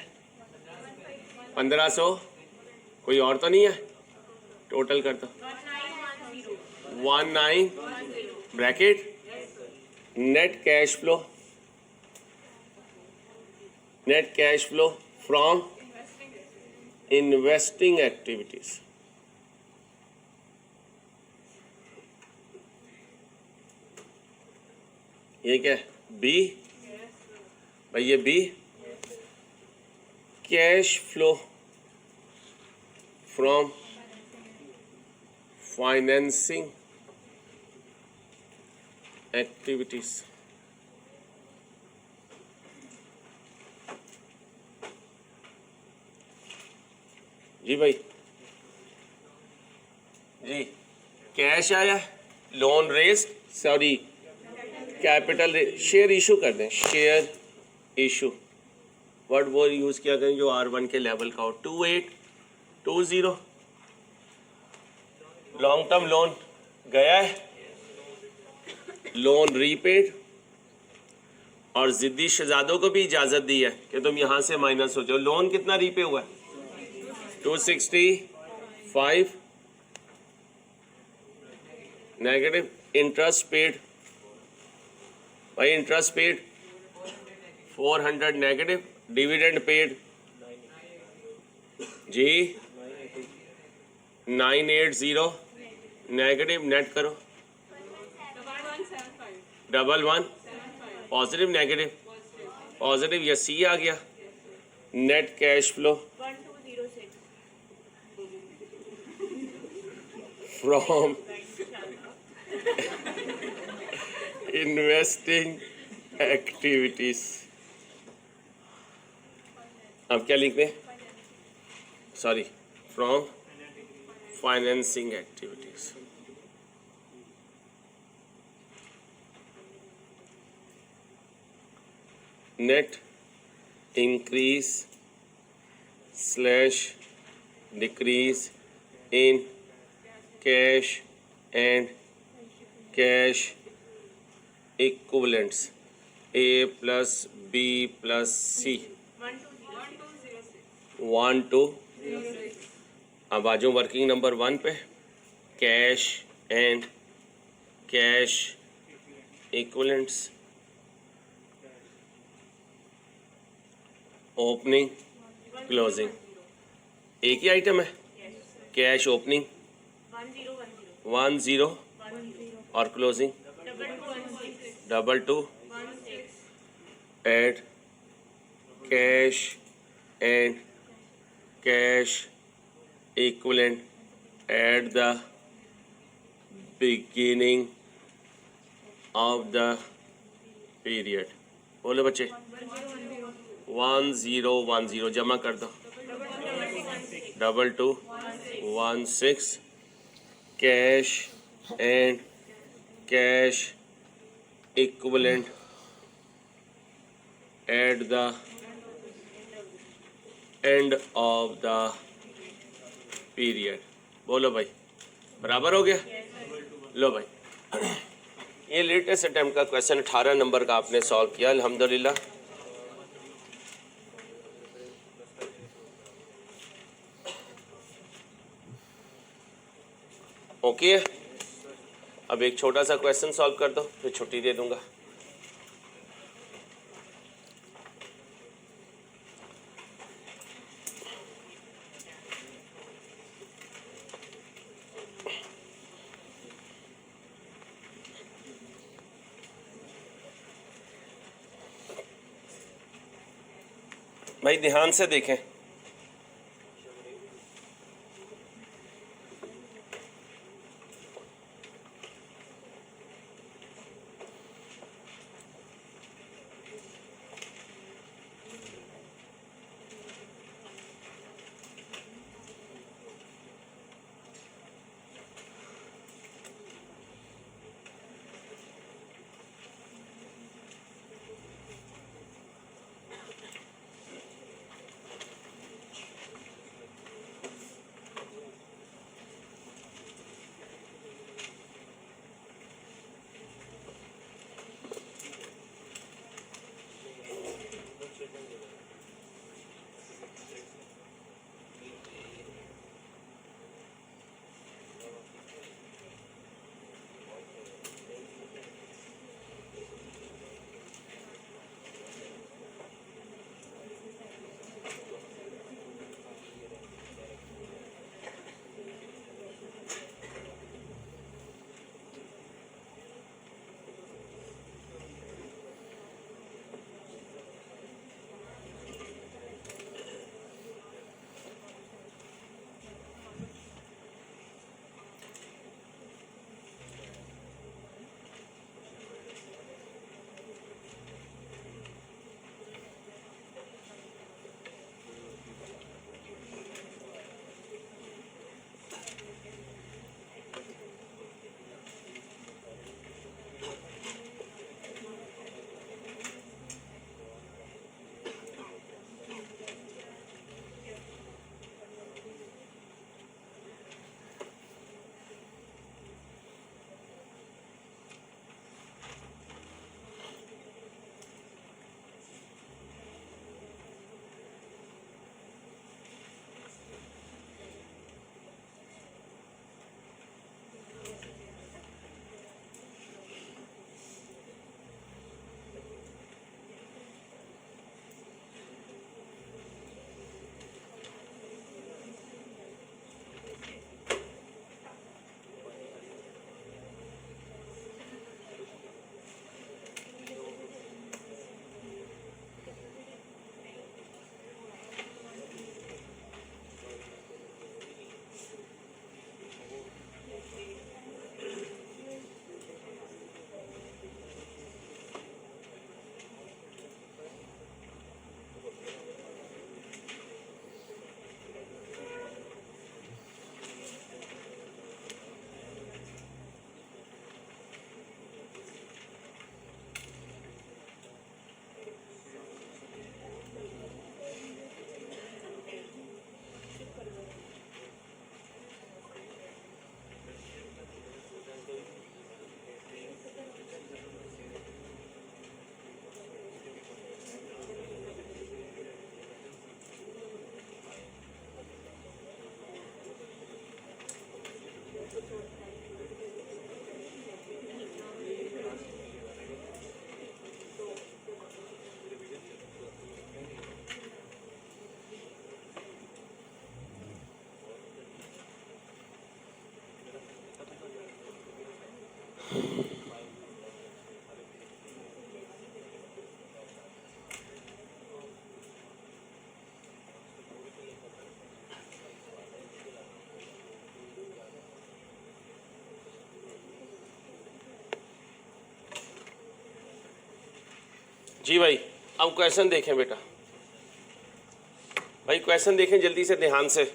1500। कोई और तो नहीं है? टोटल कर दो। 1910 bracket net cash flow, net cash flow from investing activities. ये क्या है? बी भाई, ये B. Cash flow from financing activities. जी भाई जी, कैश आया, loan raise, sorry capital, share issue कर दें, शेयर इशू। वर्ड वो यूज किया करें जो R1 के लेवल का हो। 2820 लॉन्ग टर्म लोन गया है, लोन रीपेड, और जिद्दी शहजादों को भी इजाजत दी है कि तुम यहां से माइनस हो जाओ। लोन कितना रीपे हुआ है? 265 नेगेटिव। इंटरेस्ट पेड भाई, interest paid 400 negative. Dividend paid जी 980 नेगेटिव। नेट करो, 11 पॉजिटिव नेगेटिव पॉजिटिव, या सी आ गया। Net cash flow 1206 from investing activities. अब क्या लिख दें? Sorry, from financing activities. Net increase slash decrease in cash and cash equivalents A plus B plus C 1206। अब आ जाओ वर्किंग नंबर 1 पे, cash and cash equivalents. Opening closing एक ही item है, कैश ओपनिंग 10 और closing 22 16 at cash and cash equivalent at the beginning of the period. बोलो बच्चे 1010 जमा कर दो 2216 cash and cash equivalent at the end of the period. बोलो भाई बराबर हो गया. लो भाई ये लेटेस्ट अटेम्प्ट का क्वेश्चन 18 नंबर का आपने सॉल्व किया अल्हम्दुलिल्लाह. ओके. अब एक छोटा सा क्वेश्चन सॉल्व कर दो फिर छुट्टी दे दूंगा. भाई ध्यान से देखें. जी भाई, अब क्वेश्चन देखें बेटा, भाई क्वेश्चन देखें जल्दी से, ध्यान से।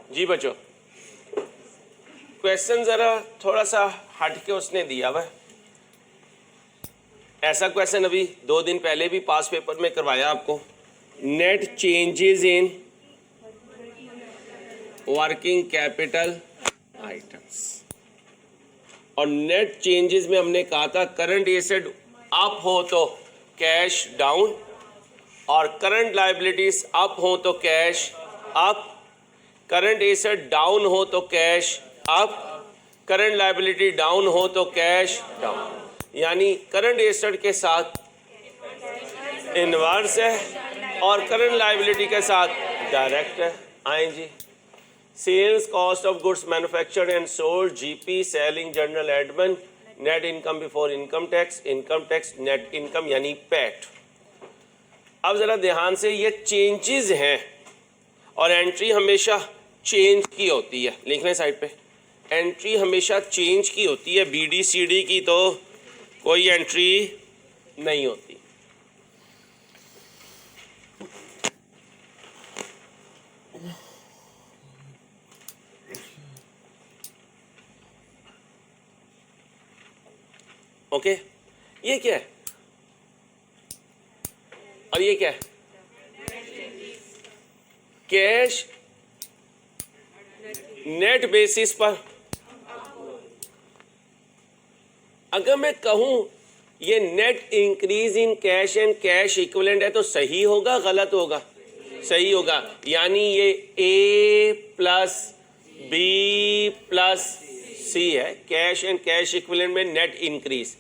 जी बच्चों, क्वेश्चन जरा थोड़ा सा हट के उसने दिया हुआ है। ऐसा क्वेश्चन अभी 2 दिन पहले भी पास पेपर में करवाया आपको। Net changes in working capital items, और नेट चेंजेस में हमने कहा था करंट एसेट अप हो तो कैश डाउन, और करंट लायबिलिटीज अप हो तो cash up, current asset down हो तो cash up, current liability down हो तो कैश डाउन। यानी करंट एसेट के साथ इनवर्स है और करंट लायबिलिटी के साथ डायरेक्ट है। आए जी, sales cost of goods manufactured and sold, GP, selling general admin, net income before income tax, net income यानी पैट। अब जरा ध्यान से, ये चेंजेस हैं और एंट्री हमेशा चेंज की होती है। लिख लें साइड पे, एंट्री हमेशा चेंज की होती है, BD/CD की तो कोई एंट्री नहीं होती। ओके, ये क्या है और ये क्या है? कैश नेट बेसिस पर। अगर मैं कहूं ये net increase in cash and cash equivalent है तो सही होगा गलत होगा? सही होगा। यानी ये A plus B plus C है, कैश एंड कैश इक्विवेलेंट में नेट इंक्रीज।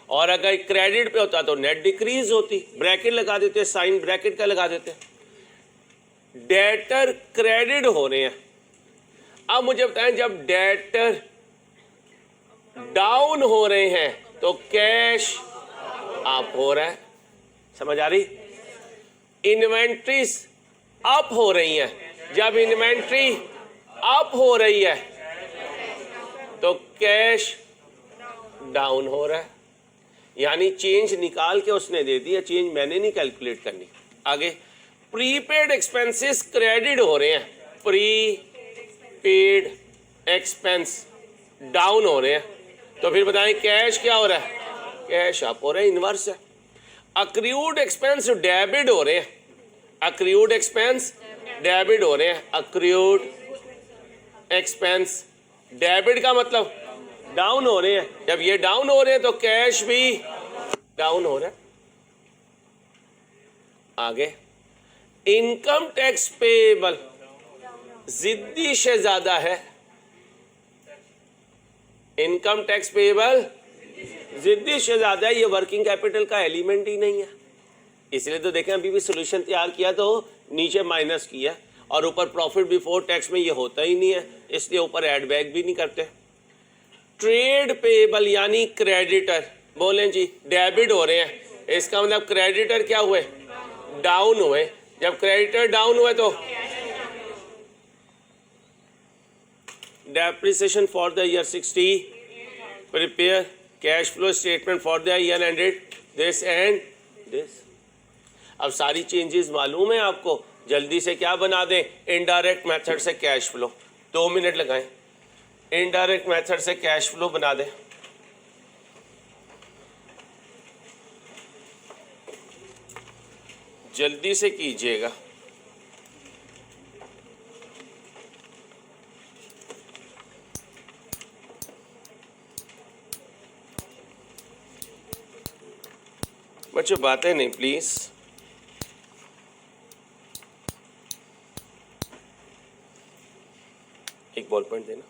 और अगर क्रेडिट पे होता तो नेट डिक्रीज होती। ब्रैकेट लगा देते, साइन ब्रैकेट का लगा देते। डेटर क्रेडिट हो रहे हैं। अब मुझे बताएं, जब डेटर डाउन हो रहे हैं तो कैश अप हो रहा है। समझ आ रही? इन्वेंट्रीज अप हो रही हैं। जब इन्वेंट्री अप हो रही है तो कैश डाउन हो रहा है। यानी चेंज निकाल के उसने दे दिया, चेंज मैंने नहीं कैलकुलेट करनी। आगे, प्रीपेड एक्सपेंसेस क्रेडिट हो रहे हैं। प्रीपेड एक्सपेंस डाउन हो रहे हैं तो फिर बताएं कैश क्या हो रहा है? कैश अप हो रहा है, इनवर्स है। अक्रूड एक्सपेंस डेबिट हो रहे हैं। अक्रूड एक्सपेंस डेबिट हो रहे हैं। अक्रूड एक्सपेंस डेबिट का मतलब डाउन हो रहे हैं। जब ये डाउन हो रहे हैं तो कैश भी डाउन हो रहा है। आगे, इनकम टैक्स पेएबल जिद्दी से ज्यादा है। इनकम टैक्स पेएबल जिद्दी से ज्यादा है। ये वर्किंग कैपिटल का एलिमेंट ही नहीं है। इसलिए तो देखें, अभी भी सोल्यूशन तैयार किया तो नीचे माइनस किया और ऊपर प्रॉफिट बिफोर टैक्स में ये होता ही नहीं है, इसलिए ऊपर ऐड बैक भी नहीं करते। ट्रेड पेएबल यानी क्रेडिटर, बोलें जी डेबिट हो रहे हैं, इसका मतलब क्रेडिटर क्या हुए? डाउन हुए। जब क्रेडिटर डाउन हुए तो depreciation for the year 60 prepare cash flow statement for the year ended this and this. अब सारी चेंजेस मालूम है आपको, जल्दी से क्या बना दें, इनडायरेक्ट मेथड से कैश फ्लो। 2 मिनट लगाएं, इनडायरेक्ट मेथड से कैश फ्लो बना दें। जल्दी से कीजिएगा। बच्चों बातें नहीं प्लीज। एक बॉल पॉइंट देना।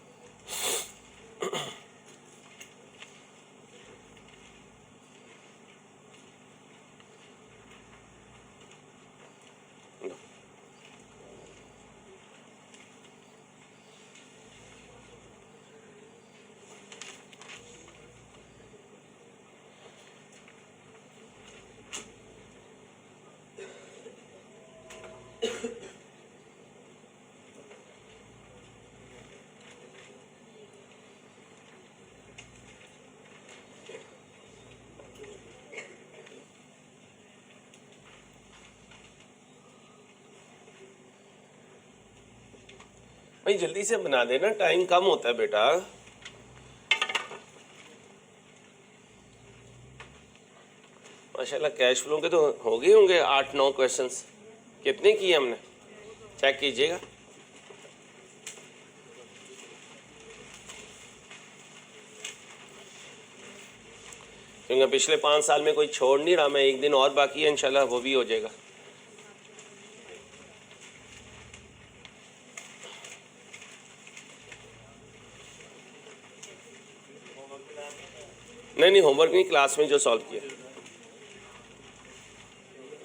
भाई जल्दी से बना देना, टाइम कम होता है बेटा। माशाल्लाह कैश फ्लो के तो हो गए होंगे 8-9 क्वेश्चंस। कितने किए हमने चेक कीजिएगा। क्योंकि पिछले 5 साल में कोई छोड़ नहीं रहा मैं, एक दिन और बाकी है इंशाल्लाह वो भी हो जाएगा। नहीं होमवर्क नहीं, क्लास में जो सॉल्व किया।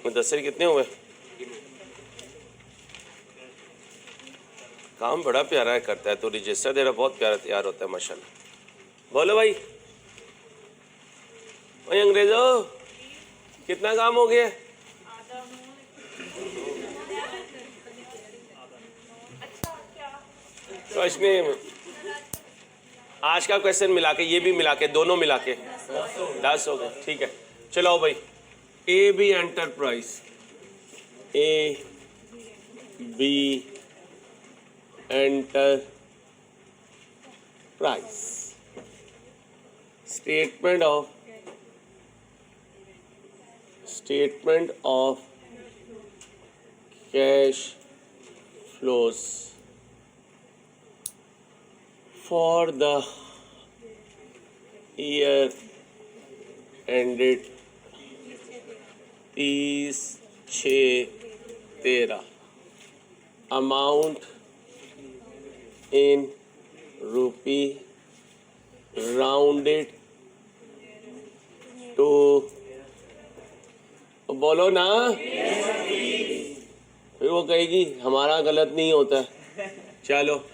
मुदस्सिर कितने हुए? काम बड़ा प्यारा है करता है, तो रजिस्टर तेरा बहुत प्यारा तैयार होता है माशाल्लाह। बोलो भाई, भाई अंग्रेजों कितना काम हो गया? तो इसमें आज का क्वेश्चन मिला के, ये भी मिला के, दोनों मिला के 10 हो गए। ठीक है चलो भाई, A B enterprise, A B enterprise, statement of cash flows for the year ended 30/6/13, amount in rupee rounded to, बोलो ना, फिर वो कहेगी हमारा गलत नहीं होता है। चलो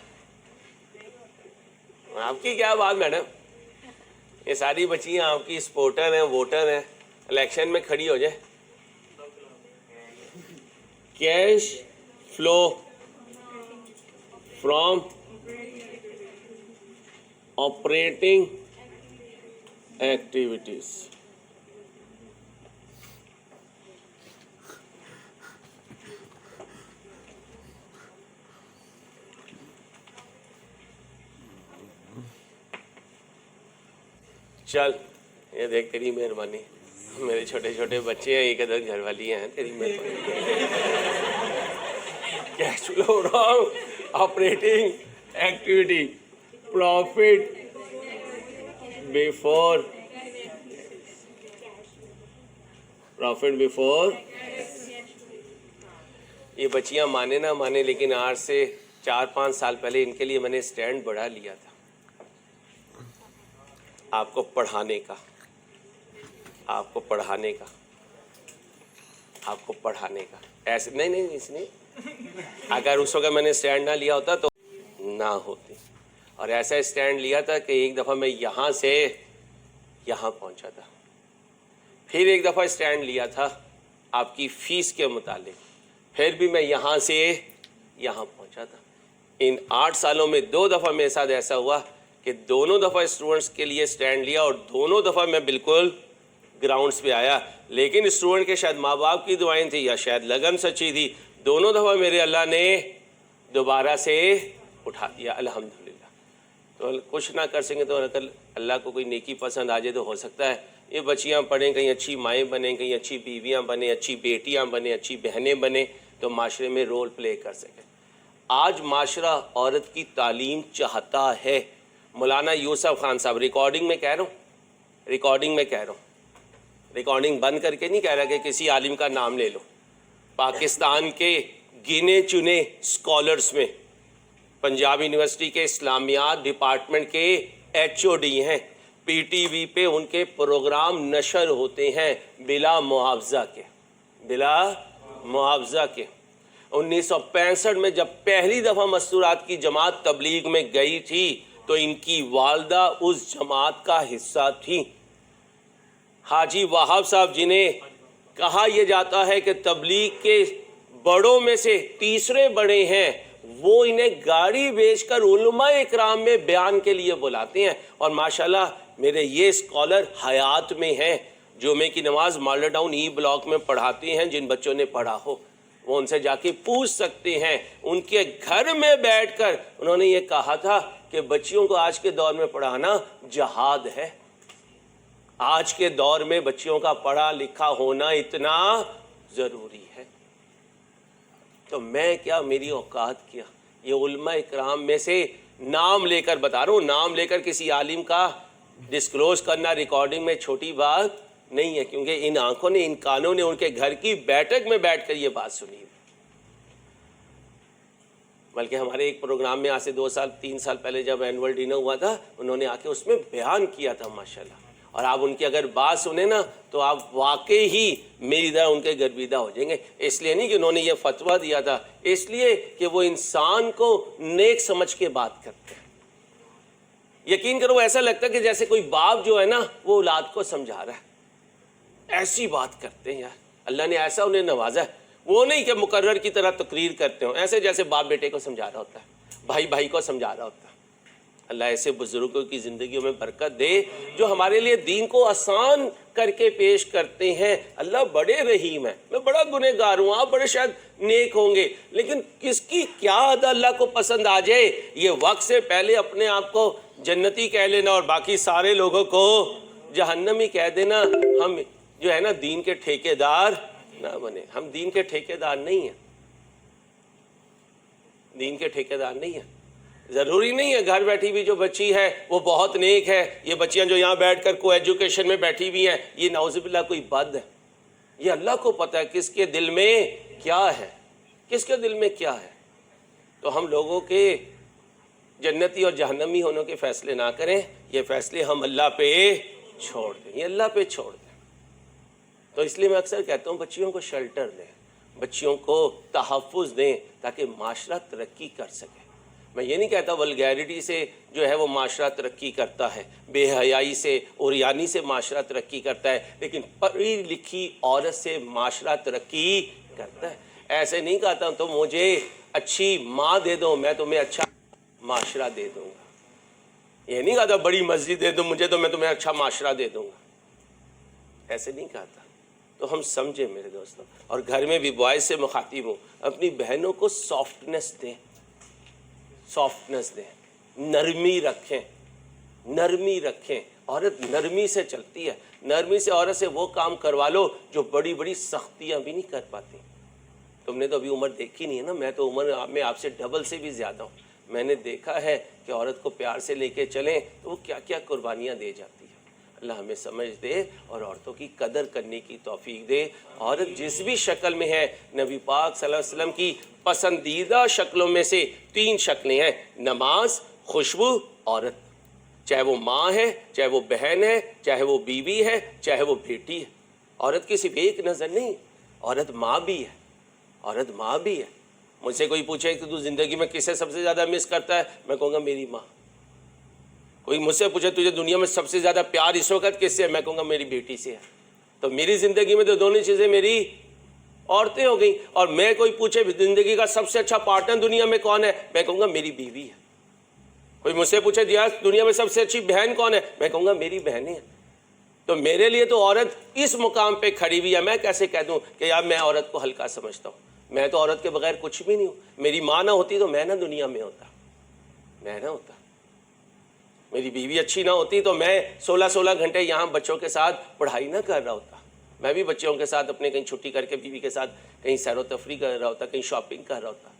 आपकी क्या बात मैडम, ये सारी बच्चियां आपकी स्पोर्टर हैं, वोटर हैं, इलेक्शन में खड़ी हो जाए। Cash flow from operating activities, चल ये देख तेरी मेहरबानी, मेरे छोटे छोटे बच्चे हैं, एक अदर घर वाली हैं, तेरी मेहरबानी। Cash flow from operating activity, profit before. ये बच्चियां माने ना माने, लेकिन आज से 4-5 साल पहले इनके लिए मैंने स्टैंड बढ़ा लिया था, आपको पढ़ाने का, आपको पढ़ाने का, आपको पढ़ाने का। ऐसे नहीं इसने, अगर उस वक्त मैंने स्टैंड ना लिया होता तो ना होती। और ऐसा स्टैंड लिया था कि एक दफ़ा मैं यहाँ से यहाँ पहुँचा था, फिर एक दफ़ा स्टैंड लिया था आपकी फ़ीस के मुतालिक, फिर भी मैं यहाँ से यहाँ पहुँचा था। इन 8 सालों में 2 दफ़ा मेरे साथ ऐसा हुआ कि दोनों दफ़ा स्टूडेंट्स के लिए स्टैंड लिया और दोनों दफ़ा मैं बिल्कुल ग्राउंड्स पे आया, लेकिन स्टूडेंट के शायद माँ बाप की दुआएं थी या शायद लगन सच्ची थी, दोनों दफ़ा मेरे अल्लाह ने दोबारा से उठा दिया अल्हम्दुलिल्लाह। तो कुछ ना कर सकें तो अगर अल्लाह को कोई नेकी पसंद आ जाए तो हो सकता है ये बच्चियाँ पढ़ें, कहीं अच्छी माएँ बने, कहीं अच्छी बीवियाँ बने, अच्छी बेटियाँ बने, अच्छी बहनें बने, तो माशरे में रोल प्ले कर सकें। आज माशरा औरत की तालीम चाहता है। मौलाना यूसुफ खान साहब, रिकॉर्डिंग में कह रहा हूँ, रिकॉर्डिंग में कह रहा हूँ, रिकॉर्डिंग बंद करके नहीं कह रहा कि किसी आलिम का नाम ले लो। पाकिस्तान के गिने चुने स्कॉलर्स में पंजाब यूनिवर्सिटी के इस्लामियात डिपार्टमेंट के HOD हैं, PTV पे उनके प्रोग्राम नशर होते हैं बिला मुआवजा के, बिला मुआवजा के। 1965 में जब पहली दफ़ा मस्तूरात की जमात तबलीग में गई थी तो इनकी वालदा उस जमात का हिस्सा थी। हाजी वहाब साहब, जिन्हें कहा यह जाता है कि तबलीग के बड़ों में से तीसरे बड़े हैं, वो इन्हें गाड़ी बेचकर उलमा इकराम में बयान के लिए बुलाते हैं। और माशाल्लाह मेरे ये स्कॉलर हयात में हैं, जुमे की नमाज माल्डा टाउन E ब्लॉक में पढ़ाते हैं। जिन बच्चों ने पढ़ा हो वो उनसे जाके पूछ सकते हैं। उनके घर में बैठकर उन्होंने ये कहा था कि बच्चियों को आज के दौर में पढ़ाना जहाद है। आज के दौर में बच्चियों का पढ़ा लिखा होना इतना ज़रूरी है। तो मैं क्या, मेरी औकात क्या, ये उलमा इकराम में से नाम लेकर बता रहा हूँ, नाम लेकर किसी आलिम का डिस्क्लोज करना रिकॉर्डिंग में छोटी बात नहीं है, क्योंकि इन आंखों ने, इन कानों ने उनके घर की बैठक में बैठकर ये बात सुनी। बल्कि हमारे एक प्रोग्राम में आज से 2 साल 3 साल पहले जब एनुअल डिनर हुआ था, उन्होंने आके उसमें बयान किया था माशाल्लाह। और आप उनकी अगर बात सुने ना तो आप वाकई ही मेरी तरह उनके गर्विदा हो जाएंगे। इसलिए नहीं कि उन्होंने ये फतवा दिया था, इसलिए कि वो इंसान को नेक समझ के बात करते हैं। यकीन करो ऐसा लगता है कि जैसे कोई बाप जो है ना वो औलाद को समझा रहा है, ऐसी बात करते हैं यार। अल्लाह ने ऐसा उन्हें नवाजा है। वो नहीं कि मुकर्रर की तरह तकरीर करते हो, ऐसे जैसे बाप बेटे को समझा रहा होता है, भाई भाई को समझा रहा होता है। अल्लाह ऐसे बुजुर्गों की ज़िंदगियों में बरकत दे जो हमारे लिए दीन को आसान करके पेश करते हैं। अल्लाह बड़े रहीम है। मैं बड़ा गुनहगार हूँ, आप बड़े शायद नेक होंगे, लेकिन किसकी क्या अदा अल्लाह को पसंद आ जाए, ये वक्त से पहले अपने आप को जन्नती कह लेना और बाकी सारे लोगों को जहन्नमी कह देना। हम जो है ना दीन के ठेकेदार ना बने। हम दीन के ठेकेदार नहीं हैं, दीन के ठेकेदार नहीं हैं। ज़रूरी नहीं है घर बैठी भी जो बच्ची है वो बहुत नेक है। ये बच्चियां जो यहाँ बैठकर को एजुकेशन में बैठी हुई हैं, ये नाउज़ुबिल्लाह कोई बद है। ये अल्लाह को पता है किसके दिल में क्या है, किसके दिल में क्या है। तो हम लोगों के जन्नती और जहन्नमी होने के फ़ैसले ना करें, ये फ़ैसले हम अल्लाह पे छोड़ दें, ये अल्लाह पे छोड़ दें। तो इसलिए मैं अक्सर कहता हूँ बच्चियों को शेल्टर दें, बच्चियों को तहफ़्फ़ुज़ दें ताकि माशरा तरक्की कर सके। मैं ये नहीं कहता वल्गैरिटी से जो है वो माशरा तरक्की करता है, बेहयाई से उरियानी से माशरा तरक्की करता है, लेकिन पढ़ी लिखी औरत से माशरा तरक्की करता है। ऐसे नहीं कहता तो मुझे अच्छी माँ दे दो मैं तुम्हें अच्छा माशरा दे दूँगा। ये नहीं कहता बड़ी मस्जिद दे दो मुझे तो मैं तुम्हें अच्छा माशरा दे दूँगा। ऐसे नहीं कहता। तो हम समझे मेरे दोस्तों, और घर में भी बॉयज़ से मुखातिब हूँ, अपनी बहनों को सॉफ्टनेस दें, सॉफ्टनेस दें, नरमी रखें, नरमी रखें। औरत नरमी से चलती है, नरमी से औरत से वो काम करवा लो जो बड़ी बड़ी सख्तियाँ भी नहीं कर पाती। तुमने तो अभी उम्र देखी नहीं है ना, मैं तो उम्र में आपसे डबल से भी ज़्यादा हूँ। मैंने देखा है कि औरत को प्यार से लेके चलें तो वो क्या क्या कुर्बानियाँ दे जाती है। अल्लाह हमें समझ दे और औरतों की कदर करने की तौफीक दे। औरत जिस भी शक्ल में है, नबी पाक सल्लल्लाहु अलैहि वसल्लम की पसंदीदा शक्लों में से 3 शक्लें हैं, नमाज, खुशबू, औरत। चाहे वो माँ है, चाहे वो बहन है, चाहे वो बीवी है, चाहे वो बेटी है। औरत की सिर्फ एक नज़र नहीं, औरत माँ भी है, औरत माँ भी है। मुझसे कोई पूछे कि तू ज़िंदगी में किसे सबसे ज़्यादा मिस करता है, मैं कहूँगा मेरी माँ। कोई मुझसे पूछे तुझे दुनिया में सबसे ज़्यादा प्यार इस वक्त किससे है, मैं कहूँगा मेरी बेटी से है। तो मेरी ज़िंदगी में तो दोनों चीज़ें मेरी औरतें हो गई। और मैं कोई पूछे ज़िंदगी का सबसे अच्छा पार्टनर दुनिया में कौन है, मैं कहूँगा मेरी बीवी है। कोई मुझसे पूछे दिया दुनिया में सबसे अच्छी बहन कौन है, मैं कहूँगा मेरी बहनें हैं। तो मेरे लिए तो औरत इस मुकाम पे खड़ी हुई है, मैं कैसे कह दूँ कि यार मैं औरत को हल्का समझता हूँ। मैं तो औरत के बगैर कुछ भी नहीं हूँ। मेरी माँ ना होती तो मैं ना दुनिया में होता, मैं ना होता। मेरी बीवी अच्छी ना होती तो मैं 16-16 घंटे यहाँ बच्चों के साथ पढ़ाई ना कर रहा होता। मैं भी बच्चों के साथ अपने कहीं छुट्टी करके बीवी के साथ कहीं सैर व तफरी कर रहा होता, कहीं शॉपिंग कर रहा होता।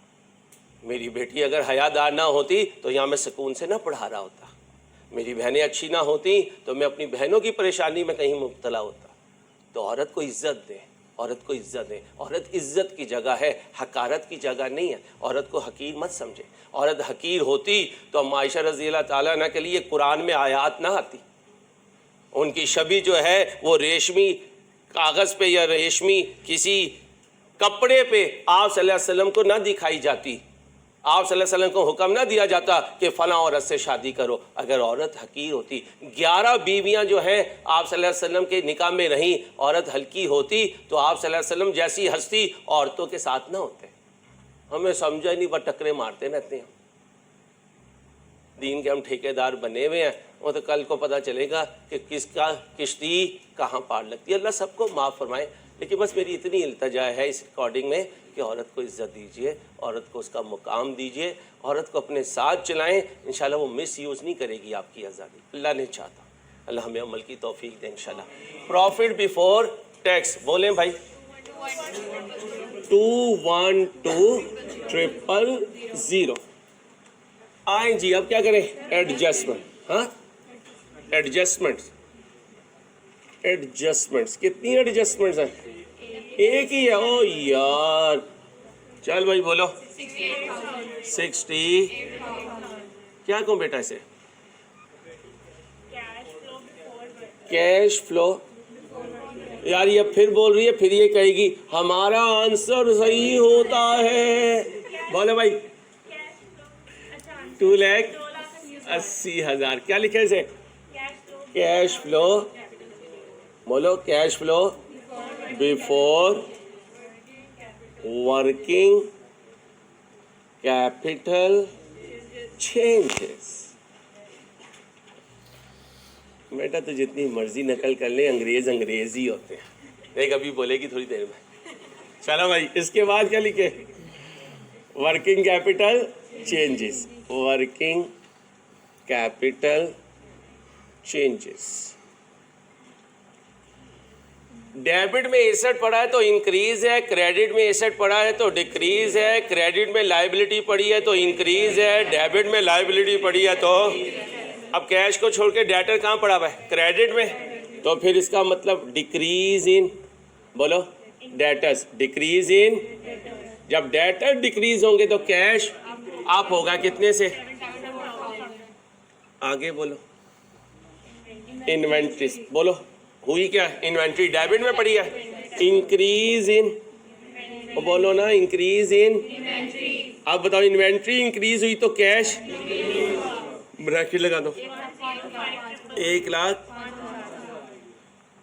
मेरी बेटी अगर हयादार ना होती तो यहाँ मैं सुकून से ना पढ़ा रहा होता। मेरी बहनें अच्छी ना होती तो मैं अपनी बहनों की परेशानी में कहीं मुब्तला होता। तो औरत को इज्जत दें, औरत को इज्जत दें। औरत इज्जत की जगह है, हकारत की जगह नहीं है। औरत को हकीर मत समझे। औरत हकीर होती तो आयशा रज़ी अल्लाह ताला अन्हा के लिए कुरान में आयात ना आती। उनकी छवि जो है वो रेशमी कागज़ पे या रेशमी किसी कपड़े पे आप सल्लल्लाहु अलैहि वसल्लम को ना दिखाई जाती। आप सल्लल्लाहु अलैहि वसल्लम को हुक्म ना दिया जाता कि फ़लाँ औरत से शादी करो। अगर औरत हकीर होती, 11 बीवियां जो हैं आप सल्लल्लाहु अलैहि वसल्लम के निकाह में रहीं, औरत हल्की होती तो आप सल्लल्लाहु अलैहि वसल्लम जैसी हस्ती औरतों के साथ ना होते। हमें समझा ही नहीं, पर टकरे मारते रहते हैं। दीन के हम ठेकेदार बने हुए हैं, वो तो कल को पता चलेगा कि किसका किश्ती कहाँ पार लगती है। अल्लाह सबको माफ़ फरमाए। लेकिन बस मेरी इतनी इल्तजा है इस रिकॉर्डिंग में कि औरत को इज़्ज़त दीजिए, औरत को उसका मुकाम दीजिए, औरत को अपने साथ चलाएं। इंशाल्लाह वो मिस यूज़ नहीं करेगी आपकी आज़ादी, अल्लाह ने चाहता। अल्लाह हमें अमल की तौफीक दे इंशाल्लाह। प्रॉफिट बिफोर टैक्स बोलें भाई। 212000। आए जी, अब क्या करें? एडजस्टमेंट। हाँ, एडजस्टमेंट्स कितनी एडजस्टमेंट्स हैं? एक ही है। ओ यार, चल भाई बोलो। 60। क्या कहूँ बेटा इसे? Cash flow. यार ये फिर बोल रही है, फिर ये कहेगी हमारा आंसर सही होता है। बोले भाई। 2,80,000। क्या लिखे इसे? Cash flow. बोलो cash flow before working capital changes. बेटा तो जितनी मर्जी नकल कर ले, अंग्रेज ही होते हैं। एक अभी बोलेगी थोड़ी देर में। चलो भाई, इसके बाद क्या लिखे? Working capital changes. Working capital changes. Debit में एसेट पड़ा है तो इंक्रीज है, क्रेडिट में एसेट पड़ा है तो डिक्रीज है, क्रेडिट में लायबिलिटी पड़ी है तो इंक्रीज है, डेबिट में लायबिलिटी पड़ी है तो। अब कैश को छोड़ के डेटर कहाँ पड़ा हुआ है? क्रेडिट में। तो फिर इसका मतलब डिक्रीज इन, बोलो डेटर्स, डिक्रीज इन। जब डेटर डिक्रीज होंगे तो कैश अप होगा। कितने से? आगे बोलो। इन्वेंट्री बोलो, हुई क्या? इन्वेंट्री डेबिट में पड़ी है। इंक्रीज इन, बोलो ना, इंक्रीज इन। अब बताओ, इन्वेंट्री इंक्रीज हुई तो कैश ब्रैकेट लगा दो। 1,00,000।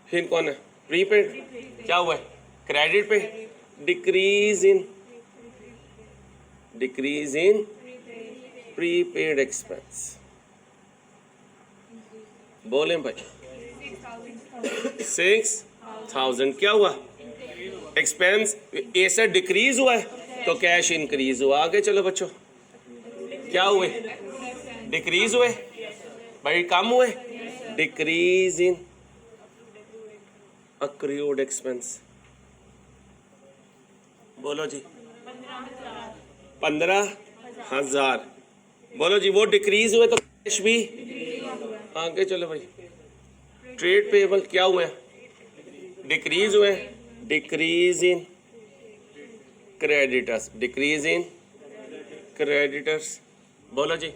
फिर कौन है? प्रीपेड। क्या हुआ है? क्रेडिट पे डिक्रीज इन प्रीपेड एक्सपेंस। बोलें भाई। 6,000। क्या हुआ? एक्सपेंस एसेट डिक्रीज हुआ है तो कैश इंक्रीज हुआ। आगे चलो बच्चों, क्या हुए? डिक्रीज हुए भाई, कम हुए। Decrease in accrued expense. बोलो जी। 15,000। बोलो जी, वो डिक्रीज हुए तो कैश भी। आगे चलो भाई। ट्रेड पेबल क्या हुए? डिक्रीज हुए। Decrease in creditors. Decrease in creditors. बोलो जी।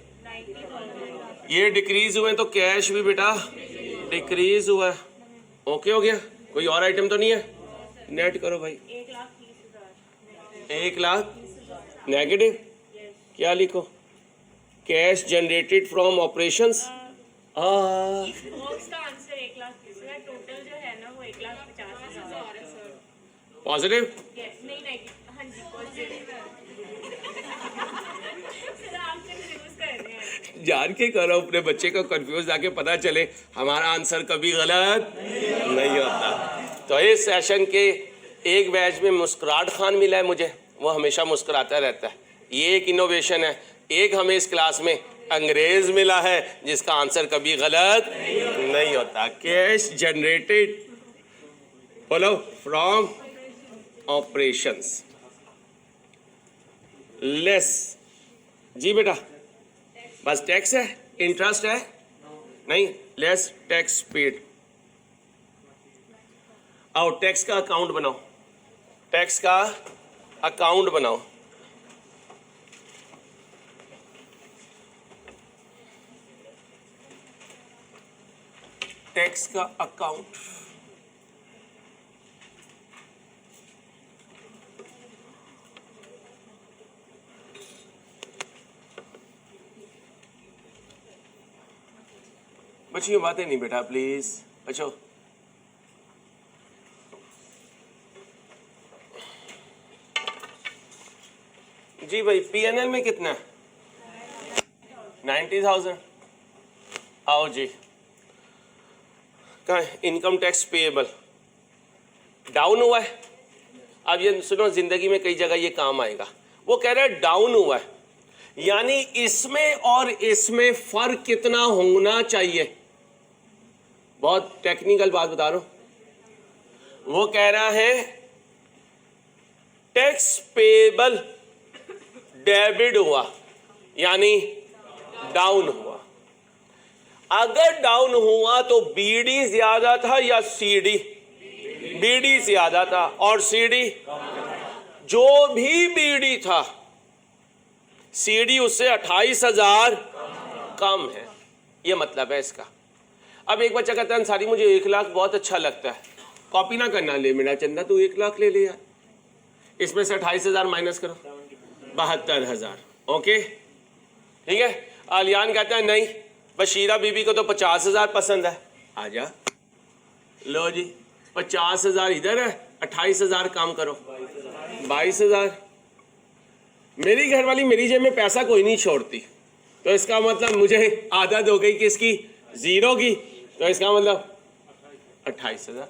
ये डिक्रीज हुए तो कैश भी बेटा डिक्रीज हुआ। ओके हो गया? कोई और आइटम तो नहीं है? नेट करो भाई। 1,00,000 नेगेटिव। क्या लिखो? Cash generated from operations. Total जो है ना वो 1,50,000। पॉजिटिव। नहीं नेगेटिव। हाँ जी पॉजिटिव। सर आप कंफ्यूज कर रहे हैं। जान के करो, अपने बच्चे को कंफ्यूज आके पता चले हमारा आंसर कभी गलत नहीं होता। तो इस सेशन के एक बैच में मुस्कुराहट खान मिला है मुझे, वो हमेशा मुस्कुराता रहता है, ये एक इनोवेशन है। एक हमें इस क्लास में अंग्रेज मिला है जिसका आंसर कभी गलत नहीं होता। कैश जनरेटेड बोलो फ्रॉम ऑपरेशंस लेस, जी बेटा बस टैक्स है, इंटरेस्ट है नहीं, लेस टैक्स पेड। आओ टैक्स का अकाउंट बनाओ, टैक्स का अकाउंट बनाओ। टैक्स का अकाउंट, बच्चियों बातें नहीं बेटा प्लीज, बच्चों जी भाई पीएनएल में कितना है? 90,000। आओ जी, कहाँ इनकम टैक्स पेएबल डाउन हुआ है। अब ये सुनो, जिंदगी में कई जगह ये काम आएगा। वो कह रहा है डाउन हुआ है, यानी इसमें और इसमें फर्क कितना होना चाहिए। बहुत टेक्निकल बात बता रहा हूं। वो कह रहा है टैक्स पेएबल डेबिट हुआ यानी डाउन हुआ। अगर डाउन हुआ तो बीडी ज्यादा था या सीडी? बीडी ज्यादा था। और सीडी? जो भी बीडी था सीडी उससे 28,000 कम है, ये मतलब है इसका। अब एक बच्चा कहता है अंसारी मुझे 1 लाख बहुत अच्छा लगता है। कॉपी ना करना, ले मेरा चंदा तू 1 लाख ले यार, इसमें से 28,000 माइनस करो, 72,000। ओके ठीक है। आलियान कहता है नहीं, बशीरा बीबी को तो 50,000 पसंद है। आजा लो जी, 50,000 इधर है, 28,000 काम करो, 22,000। मेरी घरवाली मेरी जेब में पैसा कोई नहीं छोड़ती, तो इसका मतलब मुझे आदत हो गई किसकी? जीरो की। तो इसका मतलब 28,000।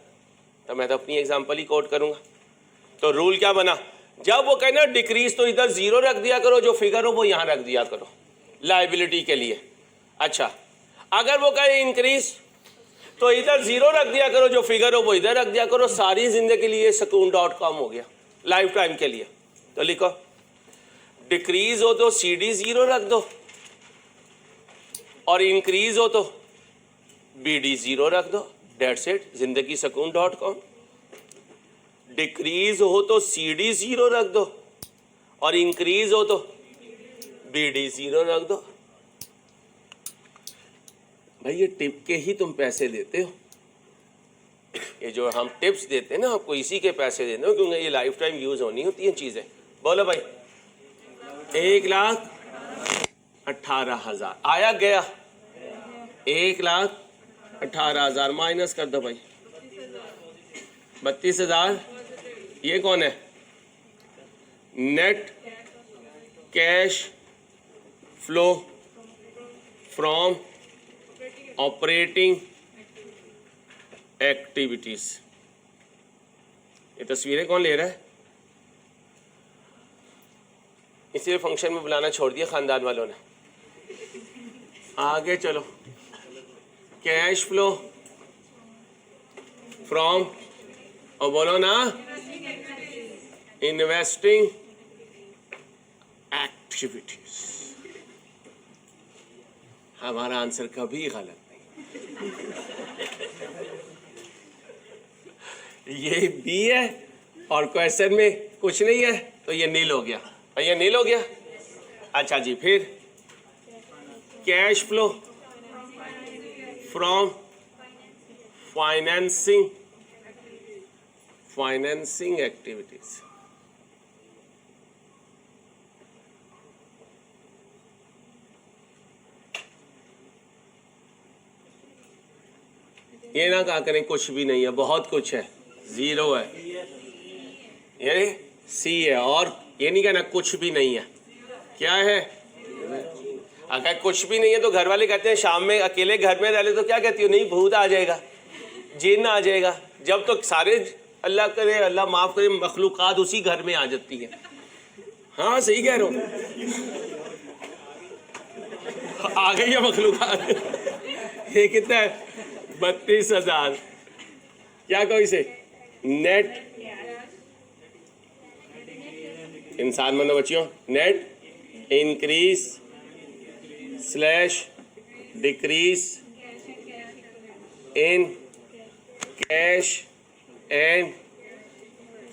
तो मैं तो अपनी एग्जांपल ही कोट करूंगा। तो रूल क्या बना? जब वो कहना डिक्रीज तो इधर जीरो रख दिया करो, जो फिगर हो वो यहां रख दिया करो लायबिलिटी के लिए। अच्छा, अगर वो कहे इंक्रीज तो इधर जीरो रख दिया करो, जो फिगर हो वो इधर रख दिया करो। सारी जिंदगी के लिए sukoon.com हो गया, लाइफ टाइम के लिए। तो लिखो डिक्रीज हो तो सीडी जीरो रख दो, और इंक्रीज हो तो बीडी जीरो रख दो। डेट्स इट, जिंदगी sukoon.com। डिक्रीज हो तो सीडी जीरो रख दो, और इंक्रीज हो तो बीडी जीरो रख दो। भाई ये टिप के ही तुम पैसे देते हो, ये जो हम टिप्स देते हैं ना आपको, इसी के पैसे देते हो, क्योंकि ये लाइफ टाइम यूज होनी होती है चीजें। बोलो भाई 1,18,000 आया गया, 1,18,000 माइनस कर दो भाई 32,000। ये कौन है? Net cash flow from operating activities. ये तस्वीरें कौन ले रहा है? इसलिए फंक्शन में बुलाना छोड़ दिया खानदान वालों ने। आगे चलो, कैश फ्लो फ्रॉम, और बोलो ना इन्वेस्टिंग एक्टिविटीज। हमारा आंसर कभी गलत नहीं। ये बी है और क्वेश्चन में कुछ नहीं है, तो ये नील हो गया, और ये नील हो गया। अच्छा जी, फिर cash flow from financing activities. ये ना कहा करें कुछ भी नहीं है, बहुत कुछ है, जीरो है, ये सी है। और ये नहीं कहना कुछ भी नहीं है, क्या है? अगर कुछ भी नहीं है तो घर वाले कहते हैं शाम में अकेले घर में रह ले तो क्या कहती हो, नहीं भूत आ जाएगा, जिन आ जाएगा। जब तो सारे अल्लाह करे, अल्लाह माफ करे, मखलूकात उसी घर में आ जाती है। हाँ सही कह रहे हो, आ गई है मखलूकात। ये कितना है, 32,000। क्या कहो इसे, नेट इंसान मतलब बच्चियों, net increase / decrease in cash and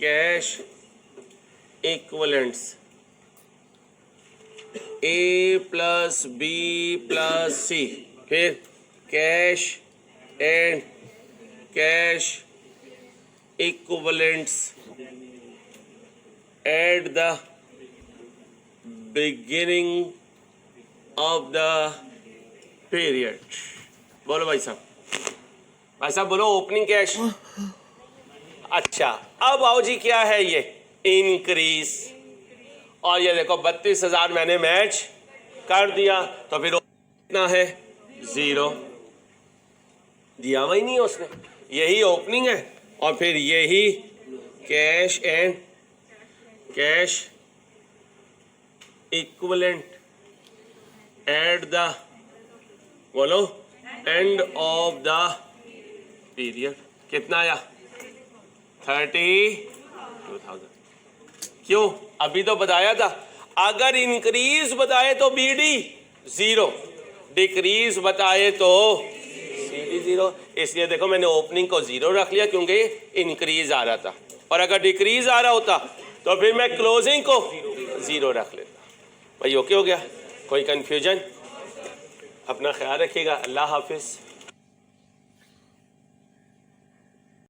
cash equivalents A + B + C, फिर cash and cash equivalents at the beginning of the period। बोलो भाई साहब, भाई साहब बोलो ओपनिंग कैश। अच्छा अब आओ जी, क्या है ये, इंक्रीज। और ये देखो 32,000 मैंने मैच कर दिया, तो फिर कितना है, 0 दिया हुआ ही नहीं है उसने, यही ओपनिंग है। और फिर यही cash and cash equivalent at the, बोलो, एंड ऑफ द पीरियड। कितना आया, 32,000। क्यों, अभी तो बताया था, अगर इंक्रीज बताए तो BD 0, डिक्रीज बताए तो CD 0। इसलिए देखो मैंने ओपनिंग को 0 रख लिया क्योंकि इंक्रीज आ रहा था, और अगर डिक्रीज आ रहा होता तो फिर मैं क्लोजिंग को 0 रख लेता। भाई ओके हो गया, कोई कंफ्यूजन? अपना ख्याल रखिएगा, अल्लाह हाफिज।